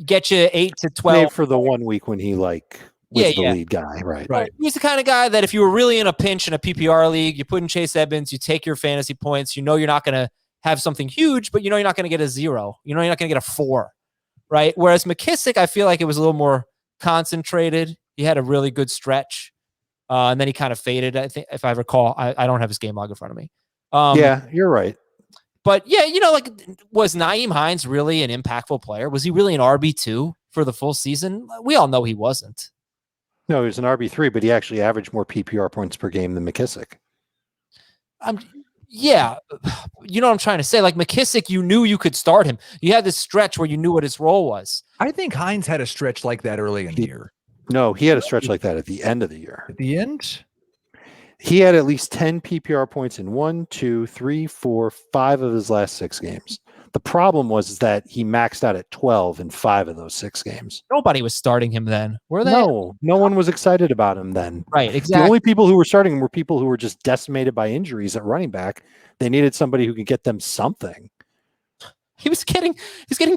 get you 8 to 12. Save for the 1 week when he was the lead guy, right? Right. He's the kind of guy that if you were really in a pinch in a PPR league, you put in Chase Edmonds, you take your fantasy points, you're not going to have something huge, but you're not going to get a 0. You're not going to get a 4, right? Whereas McKissic, I feel like it was a little more concentrated. He had a really good stretch, and then he kind of faded. I think, if I recall, I don't have his game log in front of me. Yeah, you're right. But yeah, was Nyheim Hines really an impactful player? Was he really an RB2 for the full season? We all know he wasn't. No, he was an RB3, but he actually averaged more PPR points per game than McKissic. Yeah, you know what I'm trying to say? Like McKissic, you knew you could start him. You had this stretch where you knew what his role was. I think Hines had a stretch like that early in the year. No, he had a stretch like that at the end of the year. At the end? He had at least 10 PPR points in 1, 2, 3, 4, 5 of his last 6 games. The problem was that he maxed out at 12 in 5 of those 6 games. Nobody was starting him then, were they? No one was excited about him then. Right, exactly. The only people who were starting him were people who were just decimated by injuries at running back. They needed somebody who could get them something. He's getting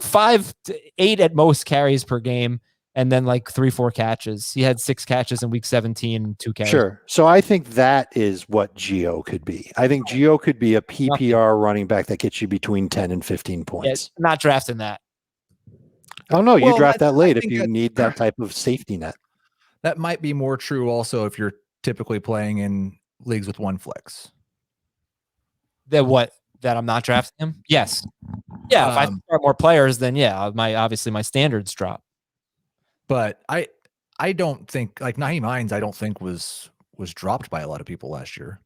5 to 8 at most carries per game. And then 3-4 catches. He had 6 catches in week 17 and 2 carries. Sure. So I think that is what Gio could be. I think Gio could be a PPR running back that gets you between 10 and 15 points. Yeah, not drafting that. Oh, no. You draft that late if you need that type of safety net. That might be more true also if you're typically playing in leagues with 1 flex. That what? that I'm not drafting him? Yes. Yeah, if I start more players, then obviously my standards drop. But I don't think like Nyheim Hines, I don't think was dropped by a lot of people last year.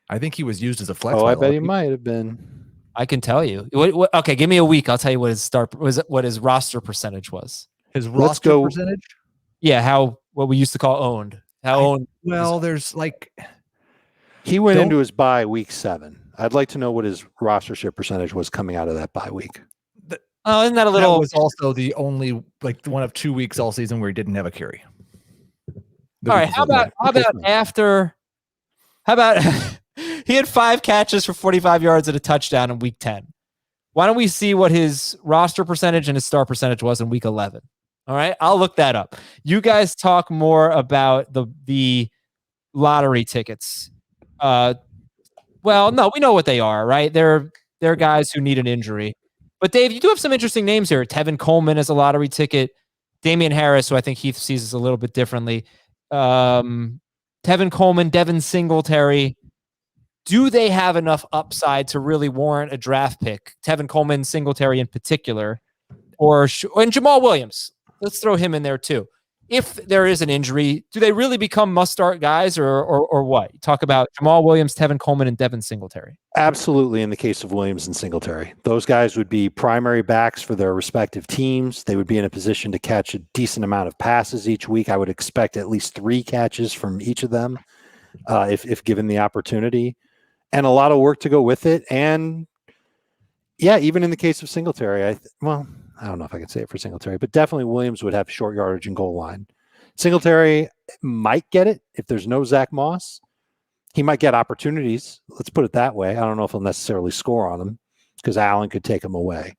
I think he was used as a flex. Oh, I bet he might have been. I can tell you. Okay, give me a week. I'll tell you what his roster percentage was. His roster percentage? Yeah, what we used to call owned. Well, there's like he went into his bye week 7. I'd like to know what his roster share percentage was coming out of that bye week. Isn't that a little? That was also the only one of 2 weeks all season where he didn't have a carry. All right, how about after? How about he had 5 catches for 45 yards and a touchdown in week 10? Why don't we see what his roster percentage and his star percentage was in week 11? All right, I'll look that up. You guys talk more about the lottery tickets. Well, no, we know what they are, right? They're guys who need an injury. But Dave, you do have some interesting names here. Tevin Coleman is a lottery ticket. Damian Harris, who I think Heath sees this a little bit differently. Tevin Coleman, Devin Singletary. Do they have enough upside to really warrant a draft pick? Tevin Coleman, Singletary in particular, and Jamal Williams. Let's throw him in there too. If there is an injury, do they really become must-start guys or what? You talk about Jamal Williams, Tevin Coleman, and Devin Singletary. Absolutely in the case of Williams and Singletary. Those guys would be primary backs for their respective teams. They would be in a position to catch a decent amount of passes each week. I would expect at least 3 catches from each of them if given the opportunity. And a lot of work to go with it. And, yeah, even in the case of Singletary, I don't know if I can say it for Singletary, but definitely Williams would have short yardage and goal line. Singletary might get it if there's no Zach Moss. He might get opportunities. Let's put it that way. I don't know if he'll necessarily score on them because Allen could take him away.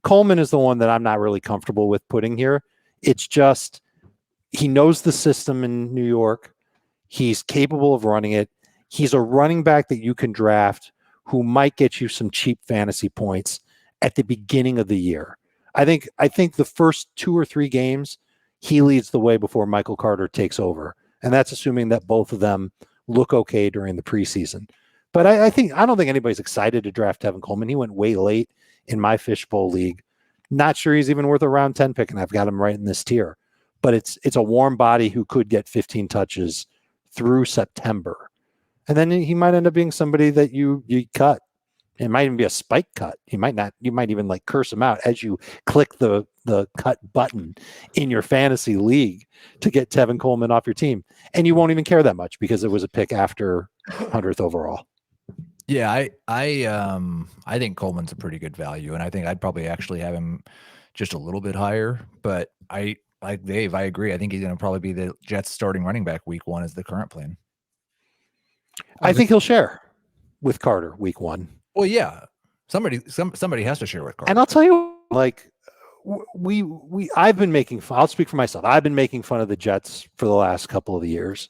Coleman is the one that I'm not really comfortable with putting here. It's just he knows the system in New York. He's capable of running it. He's a running back that you can draft who might get you some cheap fantasy points at the beginning of the year. I think the first 2 or 3 games, he leads the way before Michael Carter takes over. And that's assuming that both of them look okay during the preseason. But I don't think anybody's excited to draft Tevin Coleman. He went way late in my fishbowl league. Not sure he's even worth a round 10 pick, and I've got him right in this tier. But it's a warm body who could get 15 touches through September. And then he might end up being somebody that you cut. It might even be a spike cut. You might even like curse him out as you click the cut button in your fantasy league to get Tevin Coleman off your team. And you won't even care that much because it was a pick after 100th overall. Yeah, I think Coleman's a pretty good value, and I think I'd probably actually have him just a little bit higher. But like Dave, I agree. I think he's going to probably be the Jets starting running back week 1 is the current plan. I think he'll share with Carter week 1. Well, yeah, somebody has to share with Carson. And I'll tell you, like I've been making fun. I'll speak for myself. I've been making fun of the Jets for the last couple of years.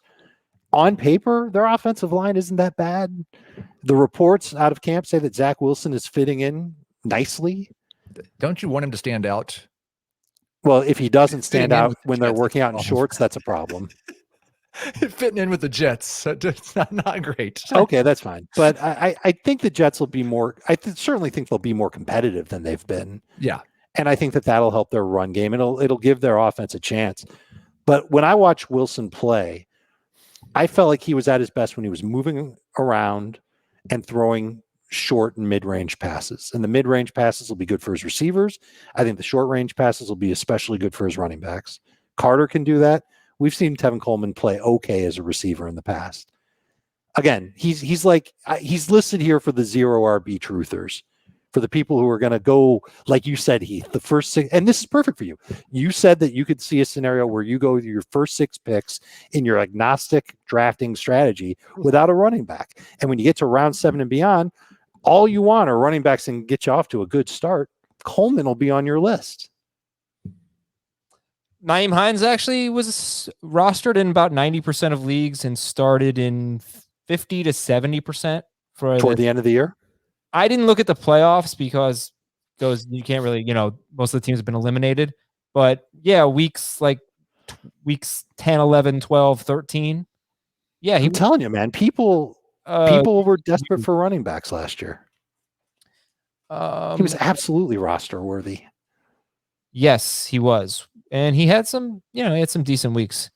On paper, their offensive line isn't that bad. The reports out of camp say that Zach Wilson is fitting in nicely. Don't you want him to stand out? Well, if he doesn't stand out when they're working out in shorts, that's a problem. Fitting in with the Jets, it's not great. Okay, that's fine. But I think the Jets will be more. Certainly think they'll be more competitive than they've been. Yeah, and I think that'll help their run game. It'll give their offense a chance. But when I watch Wilson play, I felt like he was at his best when he was moving around and throwing short and mid-range passes. And the mid-range passes will be good for his receivers. I think the short-range passes will be especially good for his running backs. Carter can do that. We've seen Tevin Coleman play okay as a receiver in the past. Again, he's listed here for the 0 RB truthers, for the people who are going to go, like you said, Heath, the first 6, and this is perfect for you. You said that you could see a scenario where you go your first 6 picks in your agnostic drafting strategy without a running back. And when you get to round 7 and beyond, all you want are running backs and get you off to a good start. Coleman will be on your list. Nyheim Hines actually was rostered in about 90% of leagues and started in 50 to 70% toward the end of the year. I didn't look at the playoffs because you can't really, most of the teams have been eliminated. But yeah, weeks 10, 11, 12, 13. Yeah, I'm telling you, man, people were desperate for running backs last year. He was absolutely roster worthy. Yes, he was, and he had some decent weeks.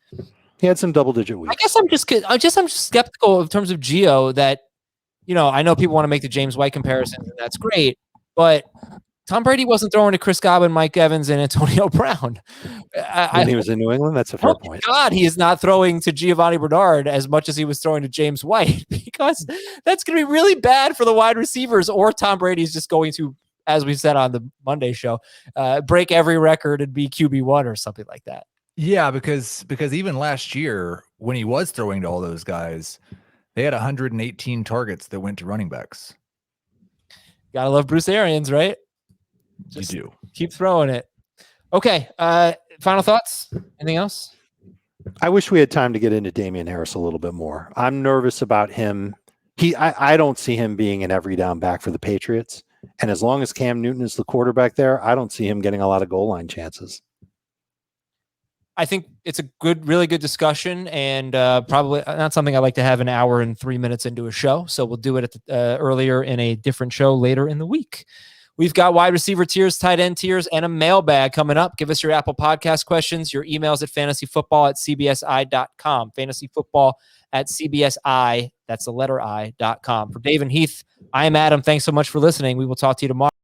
He had some double-digit weeks. I'm just skeptical in terms of Gio that, I know people want to make the James White comparisons, and that's great, but Tom Brady wasn't throwing to Chris Godwin, Mike Evans, and Antonio Brown. When he was in New England, that's a fair point. God, he is not throwing to Giovanni Bernard as much as he was throwing to James White, because that's going to be really bad for the wide receivers, or Tom Brady is just going to, as we said on the Monday show, break every record and be QB1 or something like that. Yeah, because even last year when he was throwing to all those guys, they had 118 targets that went to running backs. Gotta love Bruce Arians, right? You do. Keep throwing it. Okay. Final thoughts? Anything else? I wish we had time to get into Damian Harris a little bit more. I'm nervous about him. I don't see him being an every down back for the Patriots. And as long as Cam Newton is the quarterback there, I don't see him getting a lot of goal line chances. I think it's a really good discussion, and probably not something I like to have an hour and 3 minutes into a show. So we'll do it earlier in a different show later in the week. We've got wide receiver tiers, tight end tiers, and a mailbag coming up. Give us your Apple Podcast questions, your emails at fantasyfootball@cbsi.com. Fantasyfootball@cbsi, that's the letter I.com. For Dave and Heath, I am Adam. Thanks so much for listening. We will talk to you tomorrow.